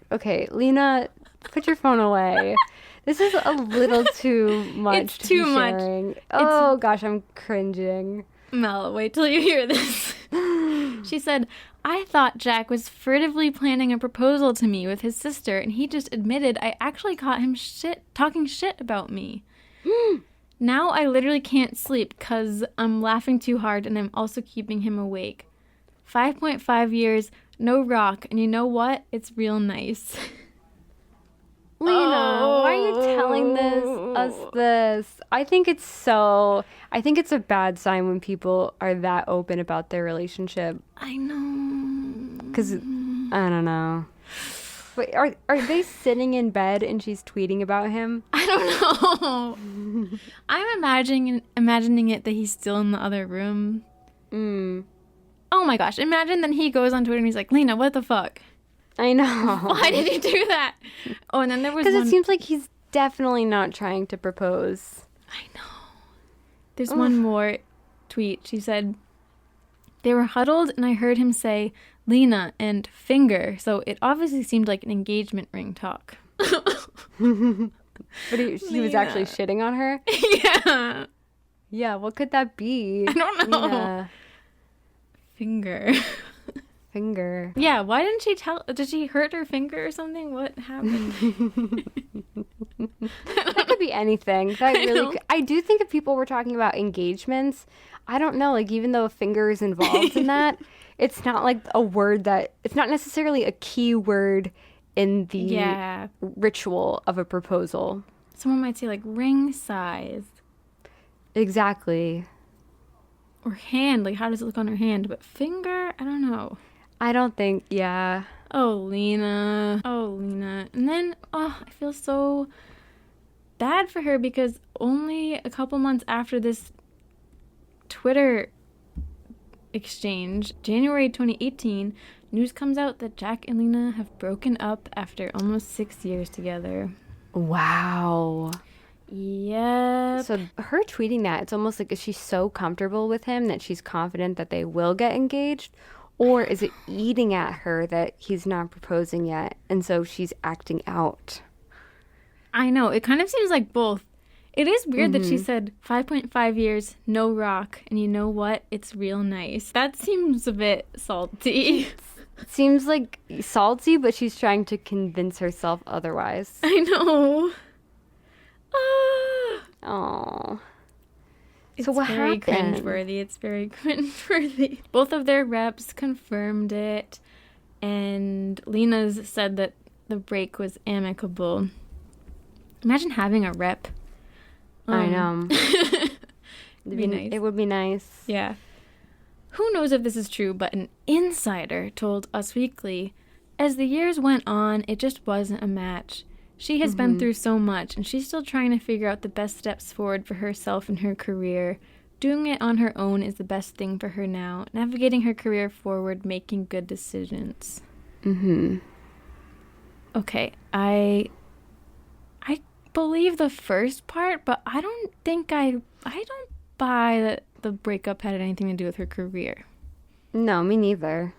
Okay, Lena, put your phone away. This is a little too much. It's too much. Oh, gosh, I'm cringing. Mel, wait till you hear this. She said, I thought Jack was furtively planning a proposal to me with his sister, and he just admitted I actually caught him talking shit about me. Now I literally can't sleep because I'm laughing too hard and I'm also keeping him awake. 5.5 years, no rock, and you know what? It's real nice. Lena, why are you telling us this? I think it's a bad sign when people are that open about their relationship. I know. Because, I don't know. Wait, are they sitting in bed and she's tweeting about him? I don't know. I'm imagining it that he's still in the other room. Oh my gosh, imagine then he goes on Twitter and he's like, Lena, what the fuck? I know. Why did you do that? Oh, and then there was because it seems like he's definitely not trying to propose. I know. There's one more tweet. She said, they were huddled and I heard him say Lena and finger. So it obviously seemed like an engagement ring talk. But he was actually shitting on her? Yeah. Yeah, what could that be? I don't know. Lena. Finger. Yeah, why didn't she did she hurt her finger or something? What happened? That could be anything. I do think if people were talking about engagements, I don't know, like, even though a finger is involved in that, it's not like a word it's not necessarily a key word in the ritual of a proposal. Someone might say, like, ring size. Exactly. Or hand, like, how does it look on her hand? But finger, I don't know. I don't think, yeah. Oh, Lena. And then, I feel so bad for her because only a couple months after this Twitter exchange, January 2018, news comes out that Jack and Lena have broken up after almost 6 years together. Wow. Yep. So her tweeting that, it's almost like, is she so comfortable with him that she's confident that they will get engaged? Or is it eating at her that he's not proposing yet, and so she's acting out? I know. It kind of seems like both. It is weird that she said 5.5 years, no rock, and you know what? It's real nice. That seems a bit salty. It seems like salty, but she's trying to convince herself otherwise. I know. Oh. It's So what very happened? cringeworthy. It's very cringeworthy. Both of their reps confirmed it, and Lena's said that the break was amicable. Imagine having a rep. I know. It'd be nice. It would be nice. Yeah. Who knows if this is true, but an insider told Us Weekly, as the years went on, it just wasn't a match. She has been through so much, and she's still trying to figure out the best steps forward for herself and her career. Doing it on her own is the best thing for her now. Navigating her career forward, making good decisions. Okay, I believe the first part, but I don't buy that the breakup had anything to do with her career. No, me neither.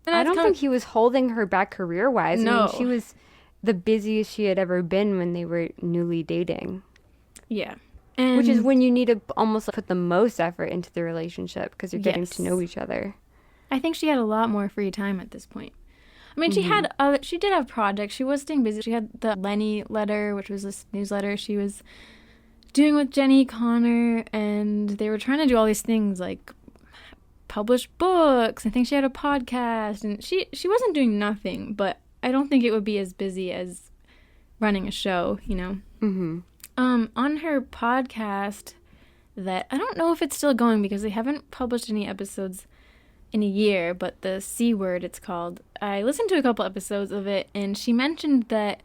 And I don't think he was holding her back career-wise. No. I mean, she was the busiest she had ever been when they were newly dating. Yeah. And Which is when you need to almost put the most effort into the relationship because you're getting Yes. to know each other. I think she had a lot more free time at this point. I mean, she did have projects. She was staying busy. She had the Lenny letter, which was this newsletter she was doing with Jenny Connor, and they were trying to do all these things like publish books. I think she had a podcast, and she wasn't doing nothing, but I don't think it would be as busy as running a show, you know? On her podcast, that I don't know if it's still going because they haven't published any episodes in a year, but the C Word, it's called. I listened to a couple episodes of it, and she mentioned that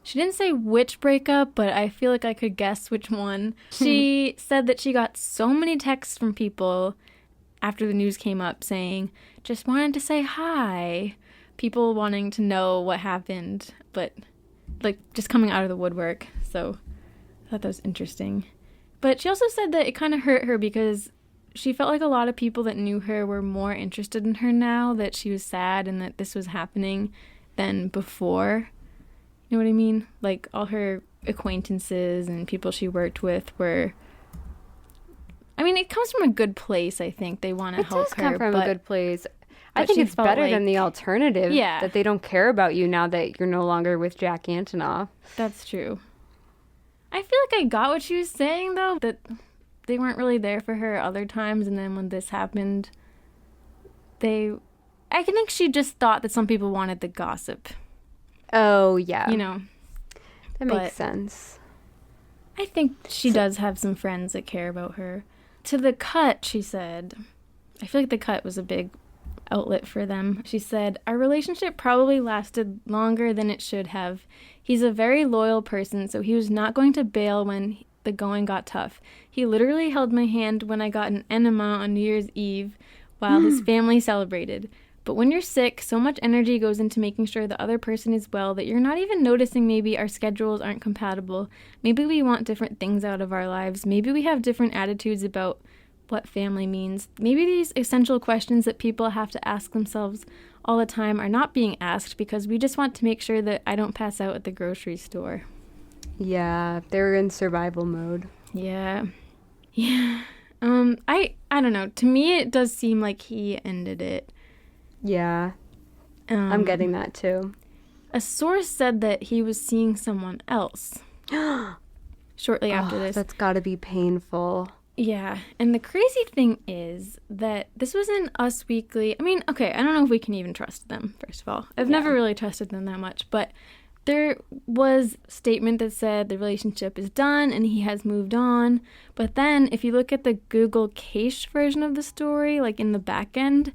she didn't say which breakup, but I feel like I could guess which one. She said that she got so many texts from people after the news came up saying, just wanted to say hi. People wanting to know what happened, but like just coming out of the woodwork. So I thought that was interesting. But she also said that it kind of hurt her because she felt like a lot of people that knew her were more interested in her now that she was sad and that this was happening than before. You know what I mean? Like all her acquaintances and people she worked with were... I mean, it comes from a good place, I think. They want to help her. It does come from a good place. I think it's better than the alternative. Yeah. That they don't care about you now that you're no longer with Jack Antonoff. That's true. I feel like I got what she was saying, though, that they weren't really there for her other times, and then when this happened, I think she just thought that some people wanted the gossip. Oh, yeah. You know. That makes sense. I think she does have some friends that care about her. To The Cut, she said, I feel like The Cut was a big outlet for them. She said, our relationship probably lasted longer than it should have. He's a very loyal person, so he was not going to bail when the going got tough. He literally held my hand when I got an enema on New Year's Eve while his family celebrated. But when you're sick, so much energy goes into making sure the other person is well that you're not even noticing maybe our schedules aren't compatible. Maybe we want different things out of our lives. Maybe we have different attitudes about what family means. Maybe these essential questions that people have to ask themselves all the time are not being asked because we just want to make sure that I don't pass out at the grocery store. Yeah, they're in survival mode. Yeah. Yeah. I don't know. To me, it does seem like he ended it. Yeah. I'm getting that too. A source said that he was seeing someone else shortly after this. That's got to be painful. Yeah. And the crazy thing is that this was in Us Weekly. I mean, okay, I don't know if we can even trust them, first of all. I've never really trusted them that much, but there was a statement that said the relationship is done and he has moved on. But then if you look at the Google Cache version of the story, like in the back end,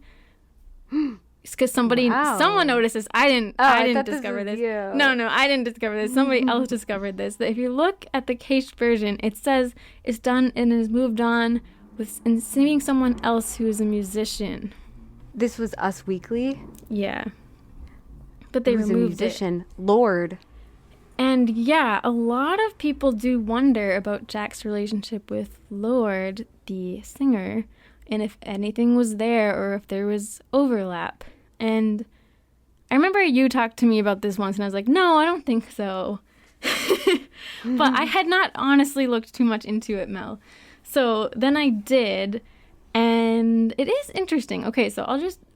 it's because someone noticed this. I didn't discover this. You. No, I didn't discover this. Somebody else discovered this. That if you look at the Cache version, it says it's done and has moved on and seeing someone else who is a musician. This was Us Weekly? Yeah. But they removed a musician. Lorde. And yeah, a lot of people do wonder about Jack's relationship with Lorde, the singer, and if anything was there or if there was overlap. And I remember you talked to me about this once and I was like, no, I don't think so. But I had not honestly looked too much into it, Mel. So then I did, and it is interesting. Okay, so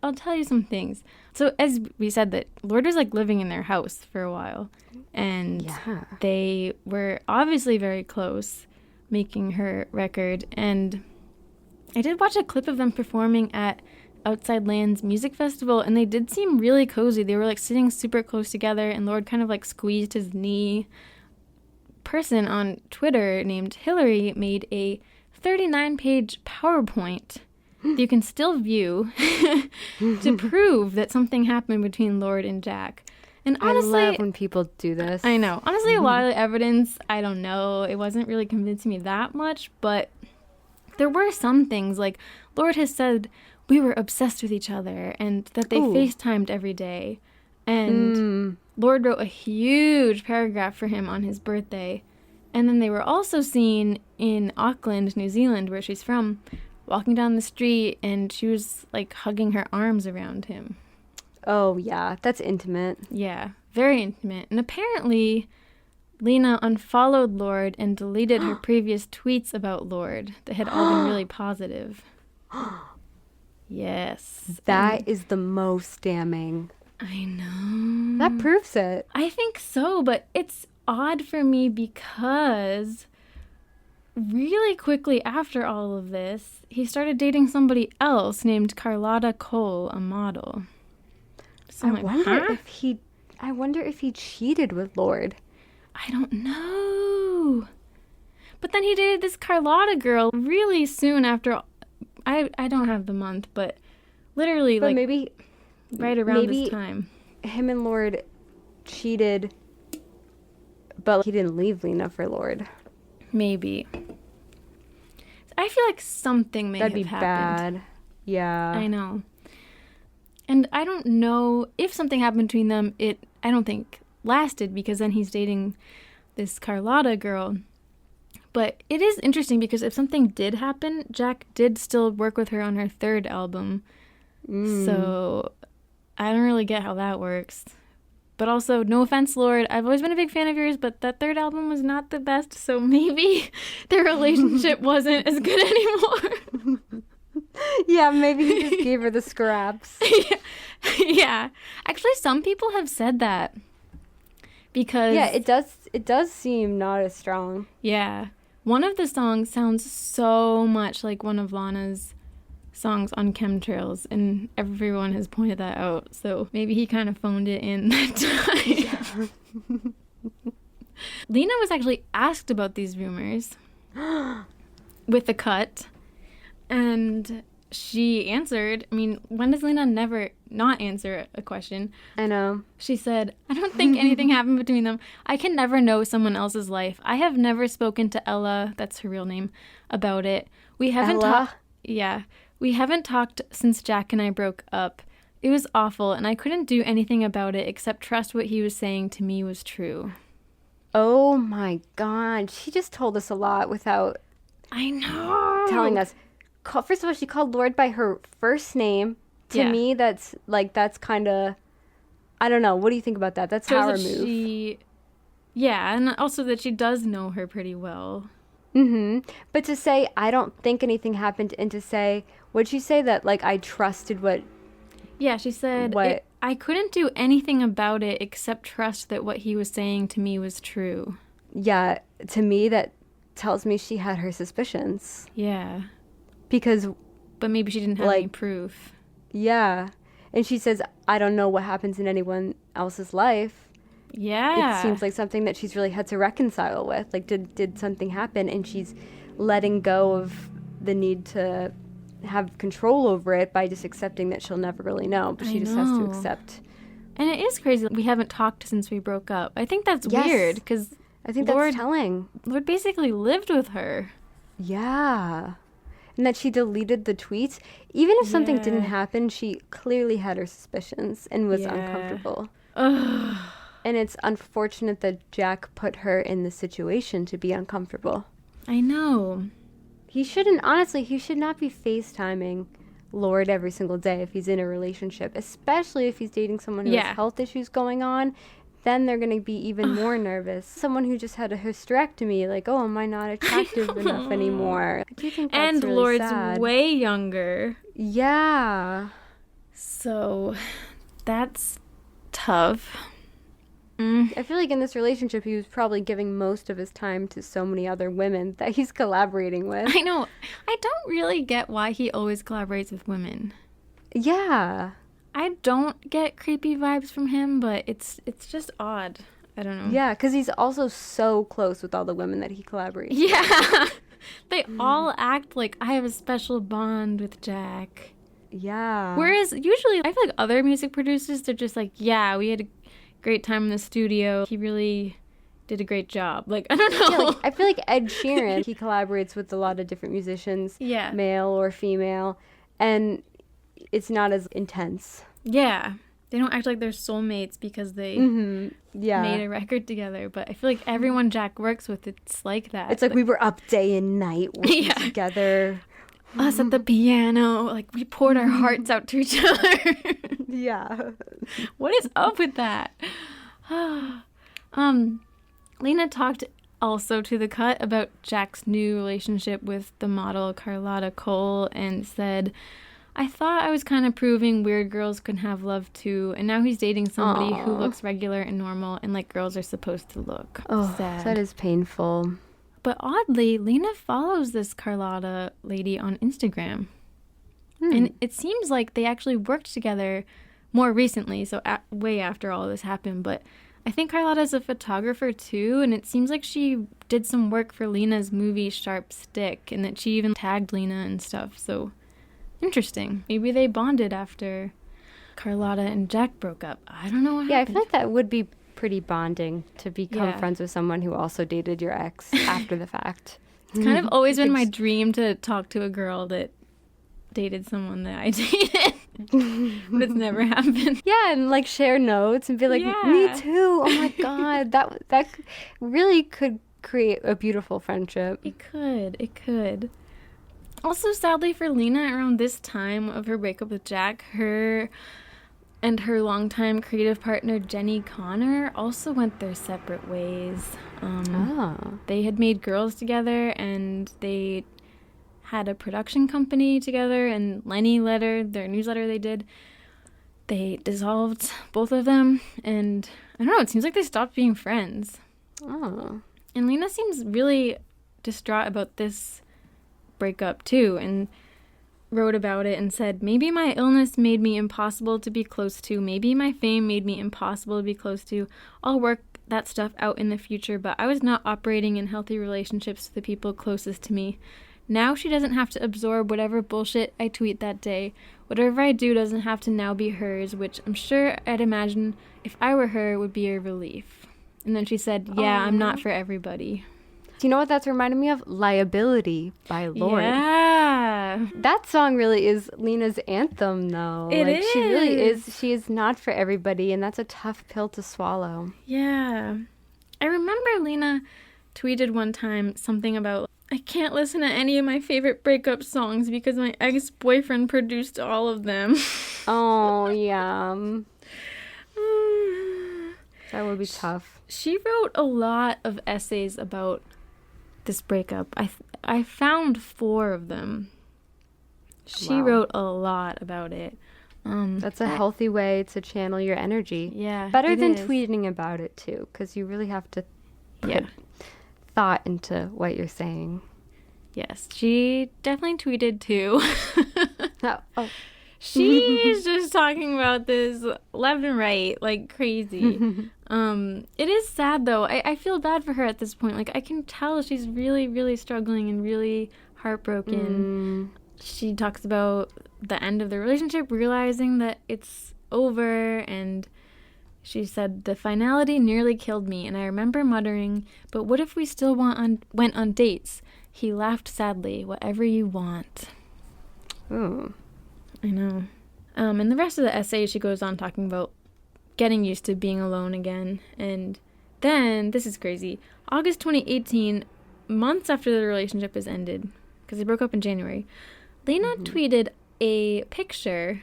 I'll tell you some things. So as we said, that Lorde was like living in their house for a while, and they were obviously very close. making her record. And I did watch a clip of them performing at Outside Lands Music Festival, and they did seem really cozy. They were like sitting super close together, and Lorde kind of like squeezed his knee. Person on Twitter named Hillary made a 39-page PowerPoint that you can still view to prove that something happened between Lorde and Jack. And honestly, I love when people do this. I know. Honestly, a lot of the evidence, I don't know. It wasn't really convincing me that much, but there were some things. Like, Lorde has said we were obsessed with each other and that they FaceTimed every day. And Lorde wrote a huge paragraph for him on his birthday. And then they were also seen in Auckland, New Zealand, where she's from, walking down the street, and she was, like, hugging her arms around him. Oh, yeah. That's intimate. Yeah, very intimate. And apparently, Lena unfollowed Lorde and deleted her previous tweets about Lorde that had all been really positive. Yes. That is the most damning. I know. That proves it. I think so, but it's odd for me because really quickly after all of this, he started dating somebody else named Carlotta Cole, a model. So I wonder if he cheated with Lorde. I don't know. But then he dated this Carlotta girl really soon after. I don't have the month, but literally but like maybe right around this time. Him and Lorde cheated, but he didn't leave Lena for Lorde. Maybe. I feel like something may have happened. That'd be bad. Yeah. I know. And I don't know if something happened between them. I don't think lasted, because then he's dating this Carlotta girl. But it is interesting because if something did happen, Jack did still work with her on her third album. So I don't really get how that works. But also, no offense, Lorde, I've always been a big fan of yours, but that third album was not the best, so maybe their relationship wasn't as good anymore. Yeah, maybe he just gave her the scraps. Yeah. Actually, some people have said that. Because... yeah, it does seem not as strong. Yeah. One of the songs sounds so much like one of Lana's songs on Chemtrails, and everyone has pointed that out. So maybe he kind of phoned it in that time. Yeah. Lena was actually asked about these rumors with the cut, and she answered. I mean, when does Lena never not answer a question? I know. She said, I don't think anything happened between them. I can never know someone else's life. I have never spoken to Ella, that's her real name, about it. We haven't talked. Yeah. We haven't talked since Jack and I broke up. It was awful, and I couldn't do anything about it except trust what he was saying to me was true. Oh my God. She just told us a lot without I know. telling us. First of all, she called Lorde by her first name. To me, that's kind of, I don't know. What do you think about that? That's power move. Yeah, and also that she does know her pretty well. Mm-hmm. But to say, I don't think anything happened, and to say, what'd she say? That, like, I trusted what... Yeah, she said, I couldn't do anything about it except trust that what he was saying to me was true. Yeah, to me, that tells me she had her suspicions. Yeah. Because... But maybe she didn't have any proof. Yeah. And she says, I don't know what happens in anyone else's life. Yeah. It seems like something that she's really had to reconcile with. Like, did something happen? And she's letting go of the need to have control over it by just accepting that she'll never really know. But she just has to accept. And it is crazy that we haven't talked since we broke up. I think that's weird, because I think that's telling. Lorde basically lived with her. Yeah. And that she deleted the tweets. Even if something didn't happen, she clearly had her suspicions and was uncomfortable. Ugh. And it's unfortunate that Jack put her in the situation to be uncomfortable. I know. He should not be FaceTiming Lorde every single day if he's in a relationship, especially if he's dating someone who has health issues going on. Then they're going to be even more nervous. Someone who just had a hysterectomy, like, oh, am I not attractive enough anymore? I do think that's and really Lorde's sad. way younger. Yeah. So that's tough. I feel like in this relationship, he was probably giving most of his time to so many other women that he's collaborating with. I know. I don't really get why he always collaborates with women. Yeah. I don't get creepy vibes from him, but it's just odd. I don't know. Yeah, because he's also so close with all the women that he collaborates with. Yeah. They all act like I have a special bond with Jack. Yeah. Whereas usually I feel like other music producers, they're just like, yeah, we had a great time in the studio. He really did a great job. Like, I don't know. Yeah, like, I feel like Ed Sheeran, he collaborates with a lot of different musicians, Yeah. male or female, and it's not as intense. Yeah. They don't act like they're soulmates because they Yeah. made a record together. But I feel like everyone Jack works with, it's like that. It's like we were up day and night working together. Us at the piano, like we poured our hearts out to each other. Yeah. What is up with that? Lena talked also to The Cut about Jack's new relationship with the model Carlotta Cole and said, I thought I was kind of proving weird girls can have love too, and now he's dating somebody who looks regular and normal and like girls are supposed to look. Oh, sad. that is painful. But oddly, Lena follows this Carlotta lady on Instagram. And it seems like they actually worked together more recently, so way after all this happened. But I think Carlotta's a photographer too, and it seems like she did some work for Lena's movie Sharp Stick, and that she even tagged Lena and stuff. So interesting. Maybe they bonded after Carlotta and Jack broke up. I don't know what happened. I feel like that would be pretty bonding to become friends with someone who also dated your ex after the fact. It's kind of always been my dream to talk to a girl that dated someone that I dated. But it's never happened. Yeah, and like share notes and be like, me too. Oh my God. That really could create a beautiful friendship. It could. Also, sadly for Lena, around this time of her breakup with Jack, her and her longtime creative partner, Jenny Connor, also went their separate ways. They had made Girls together, and they had a production company together, and Lenny letter, their newsletter they did, they dissolved, both of them, and I don't know, it seems like they stopped being friends. Oh. And Lena seems really distraught about this breakup too, and wrote about it and said, maybe my illness made me impossible to be close to, maybe my fame made me impossible to be close to. I'll work that stuff out in the future, but I was not operating in healthy relationships with the people closest to me. Now she doesn't have to absorb whatever bullshit I tweet that day. Whatever I do doesn't have to now be hers, which I'm sure I'd imagine if I were her would be a relief. And then she said, I'm not for everybody. Do you know what that's reminding me of? Liability by Lorde. Yeah. That song really is Lena's anthem, though. It is. She really is. She is not for everybody, and that's a tough pill to swallow. Yeah. I remember Lena tweeted one time something about, I can't listen to any of my favorite breakup songs because my ex-boyfriend produced all of them. Oh, yeah. That would be tough. She wrote a lot of essays about this breakup. I found 4 of them. She wrote a lot about it. That's a healthy way to channel your energy. Yeah, Better than tweeting about it, too, because you really have to put thought into what you're saying. Yes, she definitely tweeted, too. Oh. She's just talking about this left and right like crazy. It is sad, though. I feel bad for her at this point. Like, I can tell she's really, really struggling and really heartbroken. She talks about the end of the relationship, realizing that it's over, and she said, the finality nearly killed me, and I remember muttering, but what if we still went on dates? He laughed sadly, whatever you want. Ooh. I know. And the rest of the essay, she goes on talking about getting used to being alone again. And then, this is crazy, August 2018, months after the relationship has ended, because they broke up in January, Lena tweeted a picture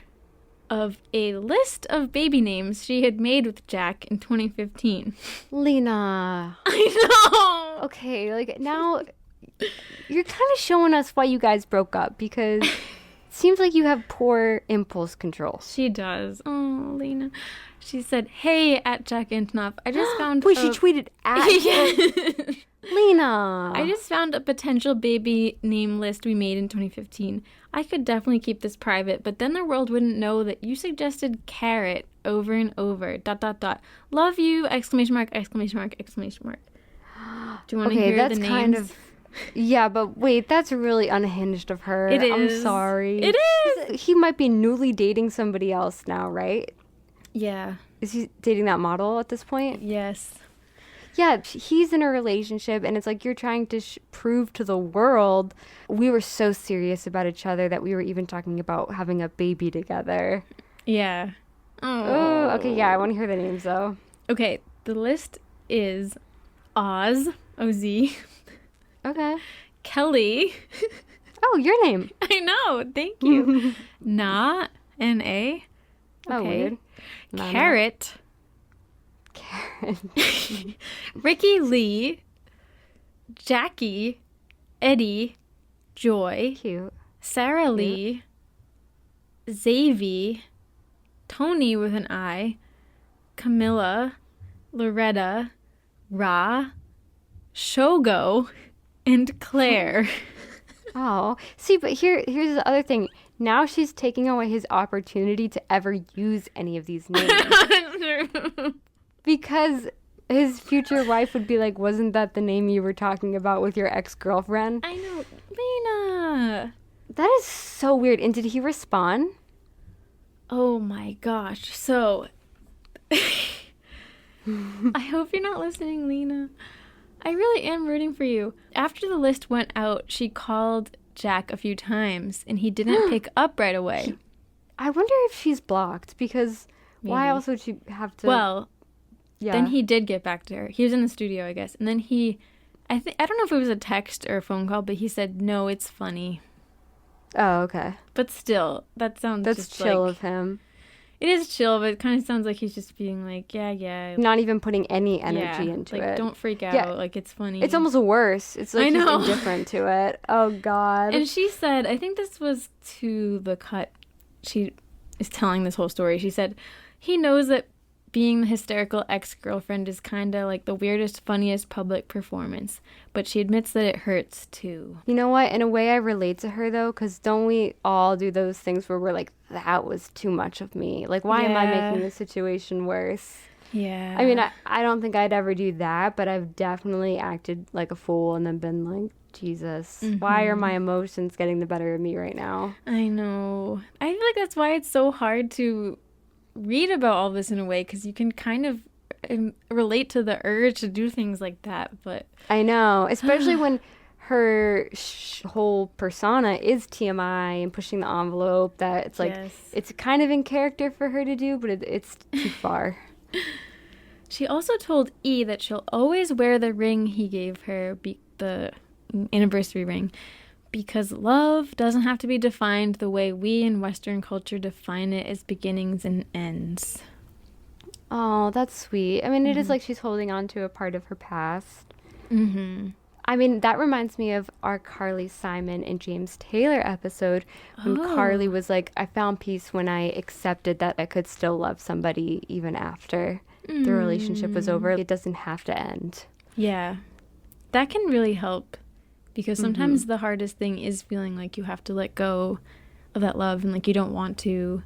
of a list of baby names she had made with Jack in 2015. Lena. I know! Okay, like, now you're kind of showing us why you guys broke up, because Seems like you have poor impulse control. She does. Oh, Lena. She said, "Hey, at Jack Antonoff, I just found." Wait, she tweeted at Yeah. Lena. I just found a potential baby name list we made in 2015. I could definitely keep this private, but then the world wouldn't know that you suggested carrot over and over. ... Love you! ! Do you want to hear that's the names? kind of. Yeah, but wait, that's really unhinged of her. It is. I'm sorry. It is. He might be newly dating somebody else now, right? Yeah. Is he dating that model at this point? Yes. Yeah, he's in a relationship, and it's like you're trying to prove to the world we were so serious about each other that we were even talking about having a baby together. Yeah. Oh, okay, yeah, I want to hear the names, though. Okay, the list is Oz, O-Z. Okay. Kelly. Oh, your name. I know, thank you. Na, N-A. Oh, weird. Carrot. Ricky Lee, Jackie, Eddie, Joy, Cute. Sarah Lee, Xavi, Tony with an I, Camilla, Loretta, Ra, Shogo, and Claire. Oh, see, but here's the other thing. Now she's taking away his opportunity to ever use any of these names. Because his future wife would be like, wasn't that the name you were talking about with your ex-girlfriend? I know. Lena. That is so weird. And did he respond? Oh my gosh. So, I hope you're not listening, Lena. I really am rooting for you. After the list went out, she called Jack a few times, and he didn't pick up right away. I wonder if she's blocked, because why Maybe. else would she have to... Well, yeah. then he did get back to her. He was in the studio, I guess. And then I don't know if it was a text or a phone call, but he said, "No, it's funny." Oh, okay. But still, that sounds That's just chill like... of him. It is chill, but it kind of sounds like he's just being like, yeah. Not even putting any energy into like, it. Don't freak out. Yeah. Like, it's funny. It's almost worse. It's like I he's know. indifferent to it. Oh, God. And she said, I think this was to the cut. She is telling this whole story. She said, he knows that being the hysterical ex-girlfriend is kind of like the weirdest, funniest public performance. But she admits that it hurts, too. You know what? In a way, I relate to her, though, because don't we all do those things where we're like, that was too much of me? Like, why am I making the situation worse? Yeah. I mean, I don't think I'd ever do that, but I've definitely acted like a fool and then been like, Jesus, why are my emotions getting the better of me right now? I know. I feel like that's why it's so hard to read about all this in a way, because you can kind of relate to the urge to do things like that. But I know, especially when her whole persona is TMI and pushing the envelope, that it's like, it's kind of in character for her to do, but it's too far. She also told E that she'll always wear the ring he gave her, the anniversary ring, because love doesn't have to be defined the way we in Western culture define it as beginnings and ends. Oh, that's sweet. I mean, it is like she's holding on to a part of her past. Mm-hmm. I mean, that reminds me of our Carly Simon and James Taylor episode when Carly was like, I found peace when I accepted that I could still love somebody even after the relationship was over. It doesn't have to end. Yeah. That can really help, because sometimes the hardest thing is feeling like you have to let go of that love and like you don't want to,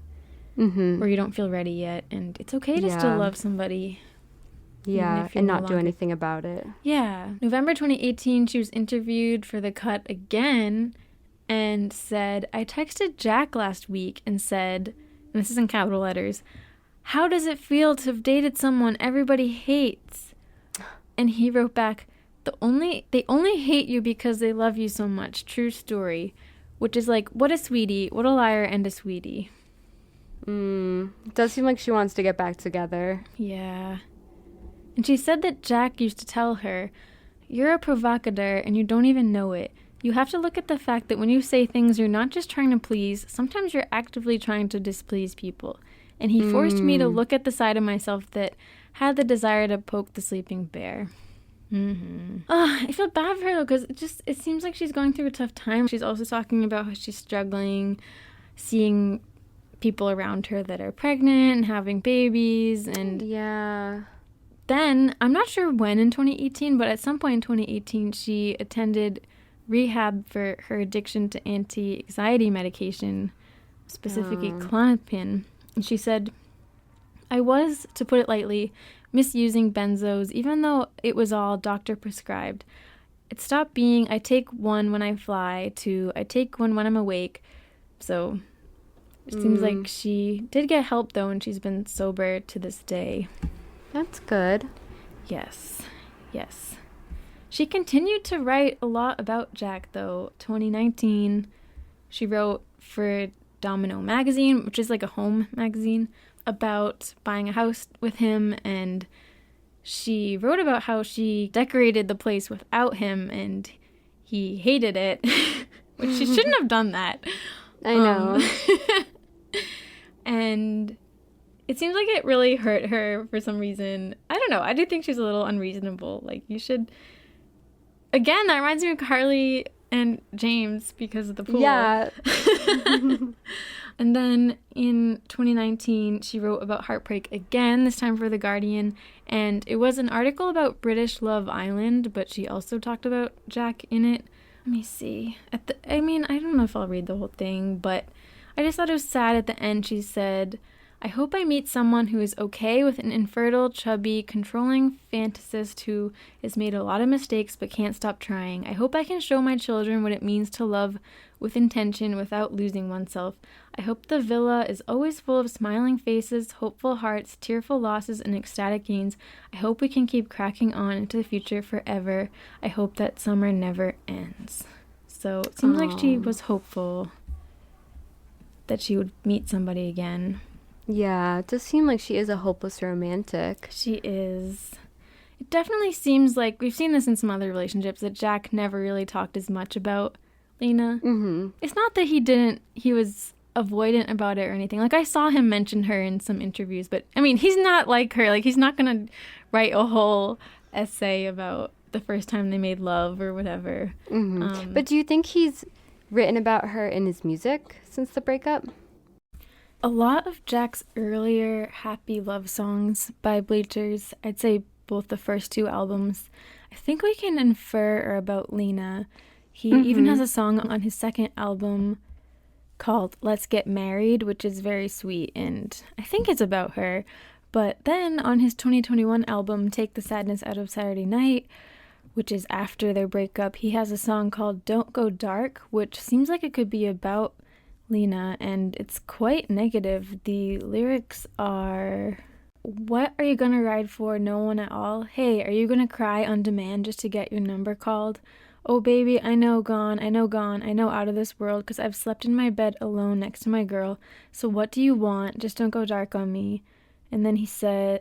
or you don't feel ready yet. And it's okay to still love somebody. Yeah, and not do anything about it. Yeah. November 2018, she was interviewed for The Cut again and said, I texted Jack last week and said, and this is in capital letters, how does it feel to have dated someone everybody hates? And he wrote back, they only hate you because they love you so much. True story. Which is like, what a sweetie, what a liar and a sweetie. It does seem like she wants to get back together. Yeah. And she said that Jack used to tell her, you're a provocateur and you don't even know it. You have to look at the fact that when you say things, you're not just trying to please. Sometimes you're actively trying to displease people. And he forced me to look at the side of myself that had the desire to poke the sleeping bear. I feel bad for her, though, because it seems like she's going through a tough time. She's also talking about how she's struggling seeing people around her that are pregnant and having babies. And Yeah. then, I'm not sure when in 2018, but at some point in 2018, she attended rehab for her addiction to anti-anxiety medication, specifically Klonopin. And she said, I was, to put it lightly, misusing benzos, even though it was all doctor prescribed. It stopped being, I take one when I fly, to I take one when I'm awake. So it seems like she did get help, though, and she's been sober to this day. That's good. Yes. Yes. She continued to write a lot about Jack, though. 2019, she wrote for Domino magazine, which is like a home magazine, about buying a house with him, and she wrote about how she decorated the place without him, and he hated it, which she shouldn't have done that. I know. And it seems like it really hurt her for some reason. I don't know. I do think she's a little unreasonable. Like, you should... Again, that reminds me of Carly and James because of the pool. Yeah. And then in 2019, she wrote about heartbreak again, this time for The Guardian. And it was an article about British Love Island, but she also talked about Jack in it. Let me see. I don't know if I'll read the whole thing, but I just thought it was sad at the end. She said, I hope I meet someone who is okay with an infertile, chubby, controlling fantasist who has made a lot of mistakes but can't stop trying. I hope I can show my children what it means to love with intention without losing oneself. I hope the villa is always full of smiling faces, hopeful hearts, tearful losses, and ecstatic gains. I hope we can keep cracking on into the future forever. I hope that summer never ends. So it seems like she was hopeful that she would meet somebody again. Yeah, it does seem like she is a hopeless romantic. She is. It definitely seems like, we've seen this in some other relationships, that Jack never really talked as much about Lena. Mm-hmm. It's not that he was avoidant about it or anything. Like, I saw him mention her in some interviews, but, I mean, he's not like her. Like, he's not going to write a whole essay about the first time they made love or whatever. Mm-hmm. But do you think he's written about her in his music since the breakup? A lot of Jack's earlier happy love songs by Bleachers, I'd say both the first two albums, I think we can infer are about Lena. He even has a song on his second album called Let's Get Married, which is very sweet, and I think it's about her. But then on his 2021 album, Take the Sadness Out of Saturday Night, which is after their breakup, he has a song called Don't Go Dark, which seems like it could be about Lena, and it's quite negative. The lyrics are, what are you gonna ride for? No one at all? Hey, are you gonna cry on demand just to get your number called? Oh baby, I know gone, I know gone, I know out of this world, 'cause I've slept in my bed alone next to my girl. So what do you want? Just don't go dark on me. And then he says,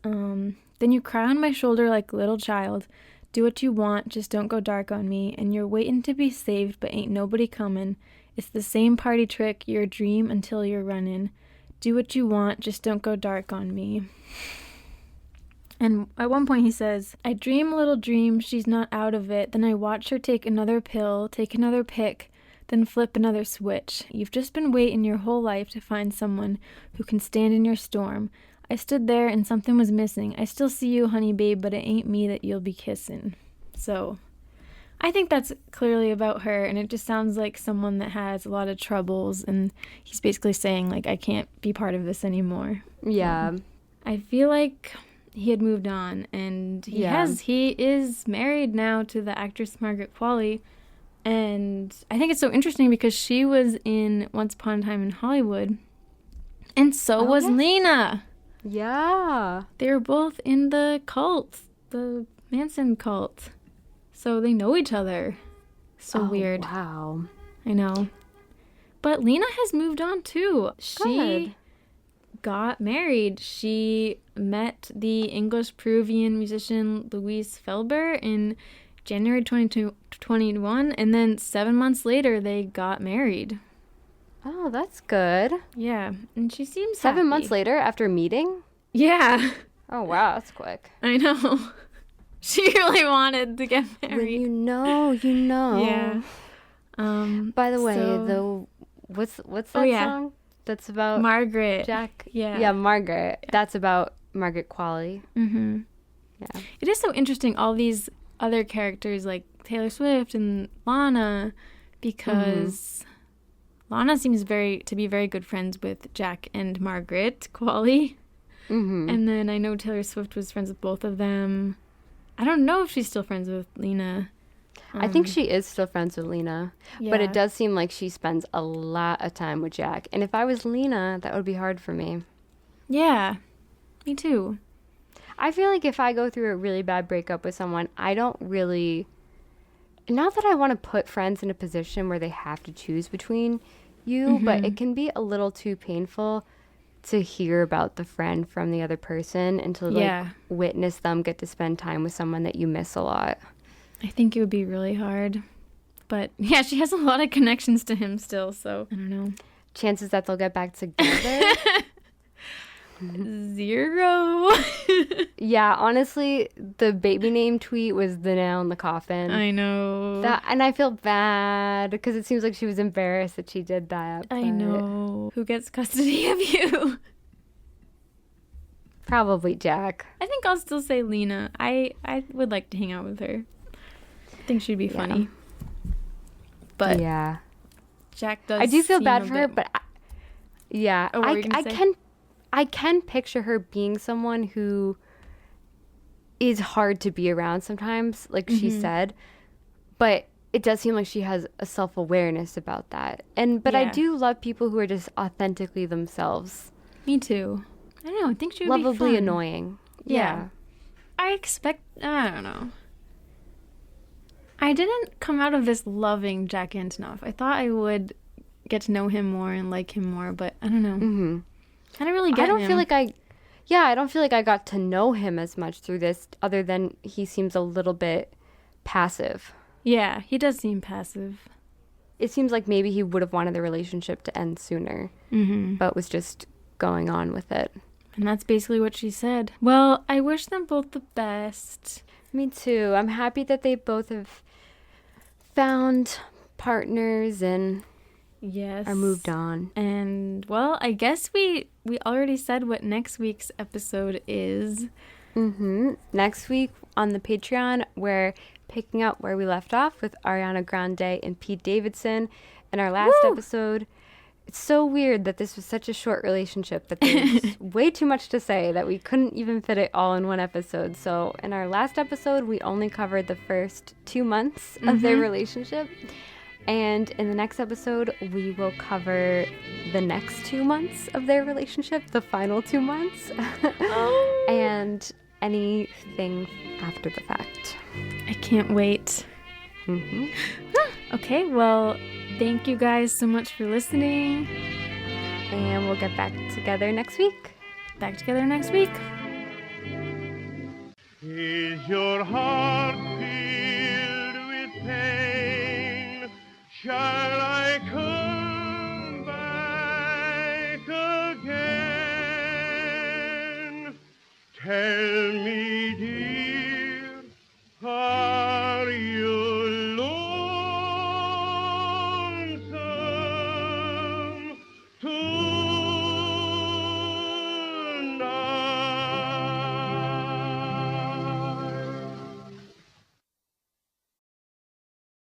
then you cry on my shoulder like a little child. Do what you want, just don't go dark on me. And you're waiting to be saved, but ain't nobody coming. It's the same party trick, your dream until you're running. Do what you want, just don't go dark on me. And at one point he says, I dream a little dream, she's not out of it. Then I watch her take another pill, take another pick, then flip another switch. You've just been waiting your whole life to find someone who can stand in your storm. I stood there and something was missing. I still see you, honey babe, but it ain't me that you'll be kissing. So I think that's clearly about her, and it just sounds like someone that has a lot of troubles, and he's basically saying, like, I can't be part of this anymore. Yeah. I feel like he had moved on, and he is married now to the actress Margaret Qualley, and I think it's so interesting because she was in Once Upon a Time in Hollywood, and so was Lena. Yeah. They were both in the cult, the Manson cult. So they know each other. So weird. Wow. I know. But Lena has moved on too. She got married. She met the English Peruvian musician Luis Felber in January 2021, and then 7 months later they got married. Oh, that's good. Yeah, and she seems 7 happy. months later after meeting? Yeah. Oh, wow, that's quick. I know. She really wanted to get married. When you know, you know. Yeah. By the way, the what's that Oh, yeah. song? That's about Margaret. Jack. Yeah. Yeah, Margaret. Yeah. That's about Margaret Qualley. Mm-hmm. Yeah. It is so interesting, all these other characters like Taylor Swift and Lana, because Lana seems to be very good friends with Jack and Margaret Qualley. Mm-hmm. And then I know Taylor Swift was friends with both of them. I don't know if she's still friends with Lena. I think she is still friends with Lena, but it does seem like she spends a lot of time with Jack. And if I was Lena, that would be hard for me. Yeah, me too. I feel like if I go through a really bad breakup with someone, I don't really... Not that I want to put friends in a position where they have to choose between you, but it can be a little too painful to hear about the friend from the other person and to like witness them get to spend time with someone that you miss a lot. I think it would be really hard. But yeah, she has a lot of connections to him still, so I don't know. Chances that they'll get back together? 0. Yeah, honestly, the baby name tweet was the nail in the coffin. I know. And I feel bad because it seems like she was embarrassed that she did that. I know. Who gets custody of you? Probably Jack. I think I'll still say Lena. I would like to hang out with her. I think she'd be funny. But yeah, Jack does. I do feel seem bad a for her, bit... but I can picture her being someone who is hard to be around sometimes, like she said. But it does seem like she has a self-awareness about that. But I do love people who are just authentically themselves. Me too. I don't know. I think she would be lovably fun. annoying. Yeah. I don't know. I didn't come out of this loving Jack Antonoff. I thought I would get to know him more and like him more, but I don't know. Mm-hmm. I don't really get him. I don't feel like I got to know him as much through this, other than he seems a little bit passive. Yeah, he does seem passive. It seems like maybe he would have wanted the relationship to end sooner, but was just going on with it. And that's basically what she said. Well, I wish them both the best. Me too. I'm happy that they both have found partners and are moved on. And, well, I guess we already said what next week's episode is. Next week on the Patreon, we're picking up where we left off with Ariana Grande and Pete Davidson. In our last episode, it's so weird that this was such a short relationship that there's way too much to say that we couldn't even fit it all in one episode. So in our last episode, we only covered the first 2 months of their relationship. And in the next episode, we will cover the next 2 months of their relationship, the final 2 months, and anything after the fact. I can't wait. Okay, well, thank you guys so much for listening. And we'll get back together next week. Is your heart filled with pain? Shall I come back again? Tell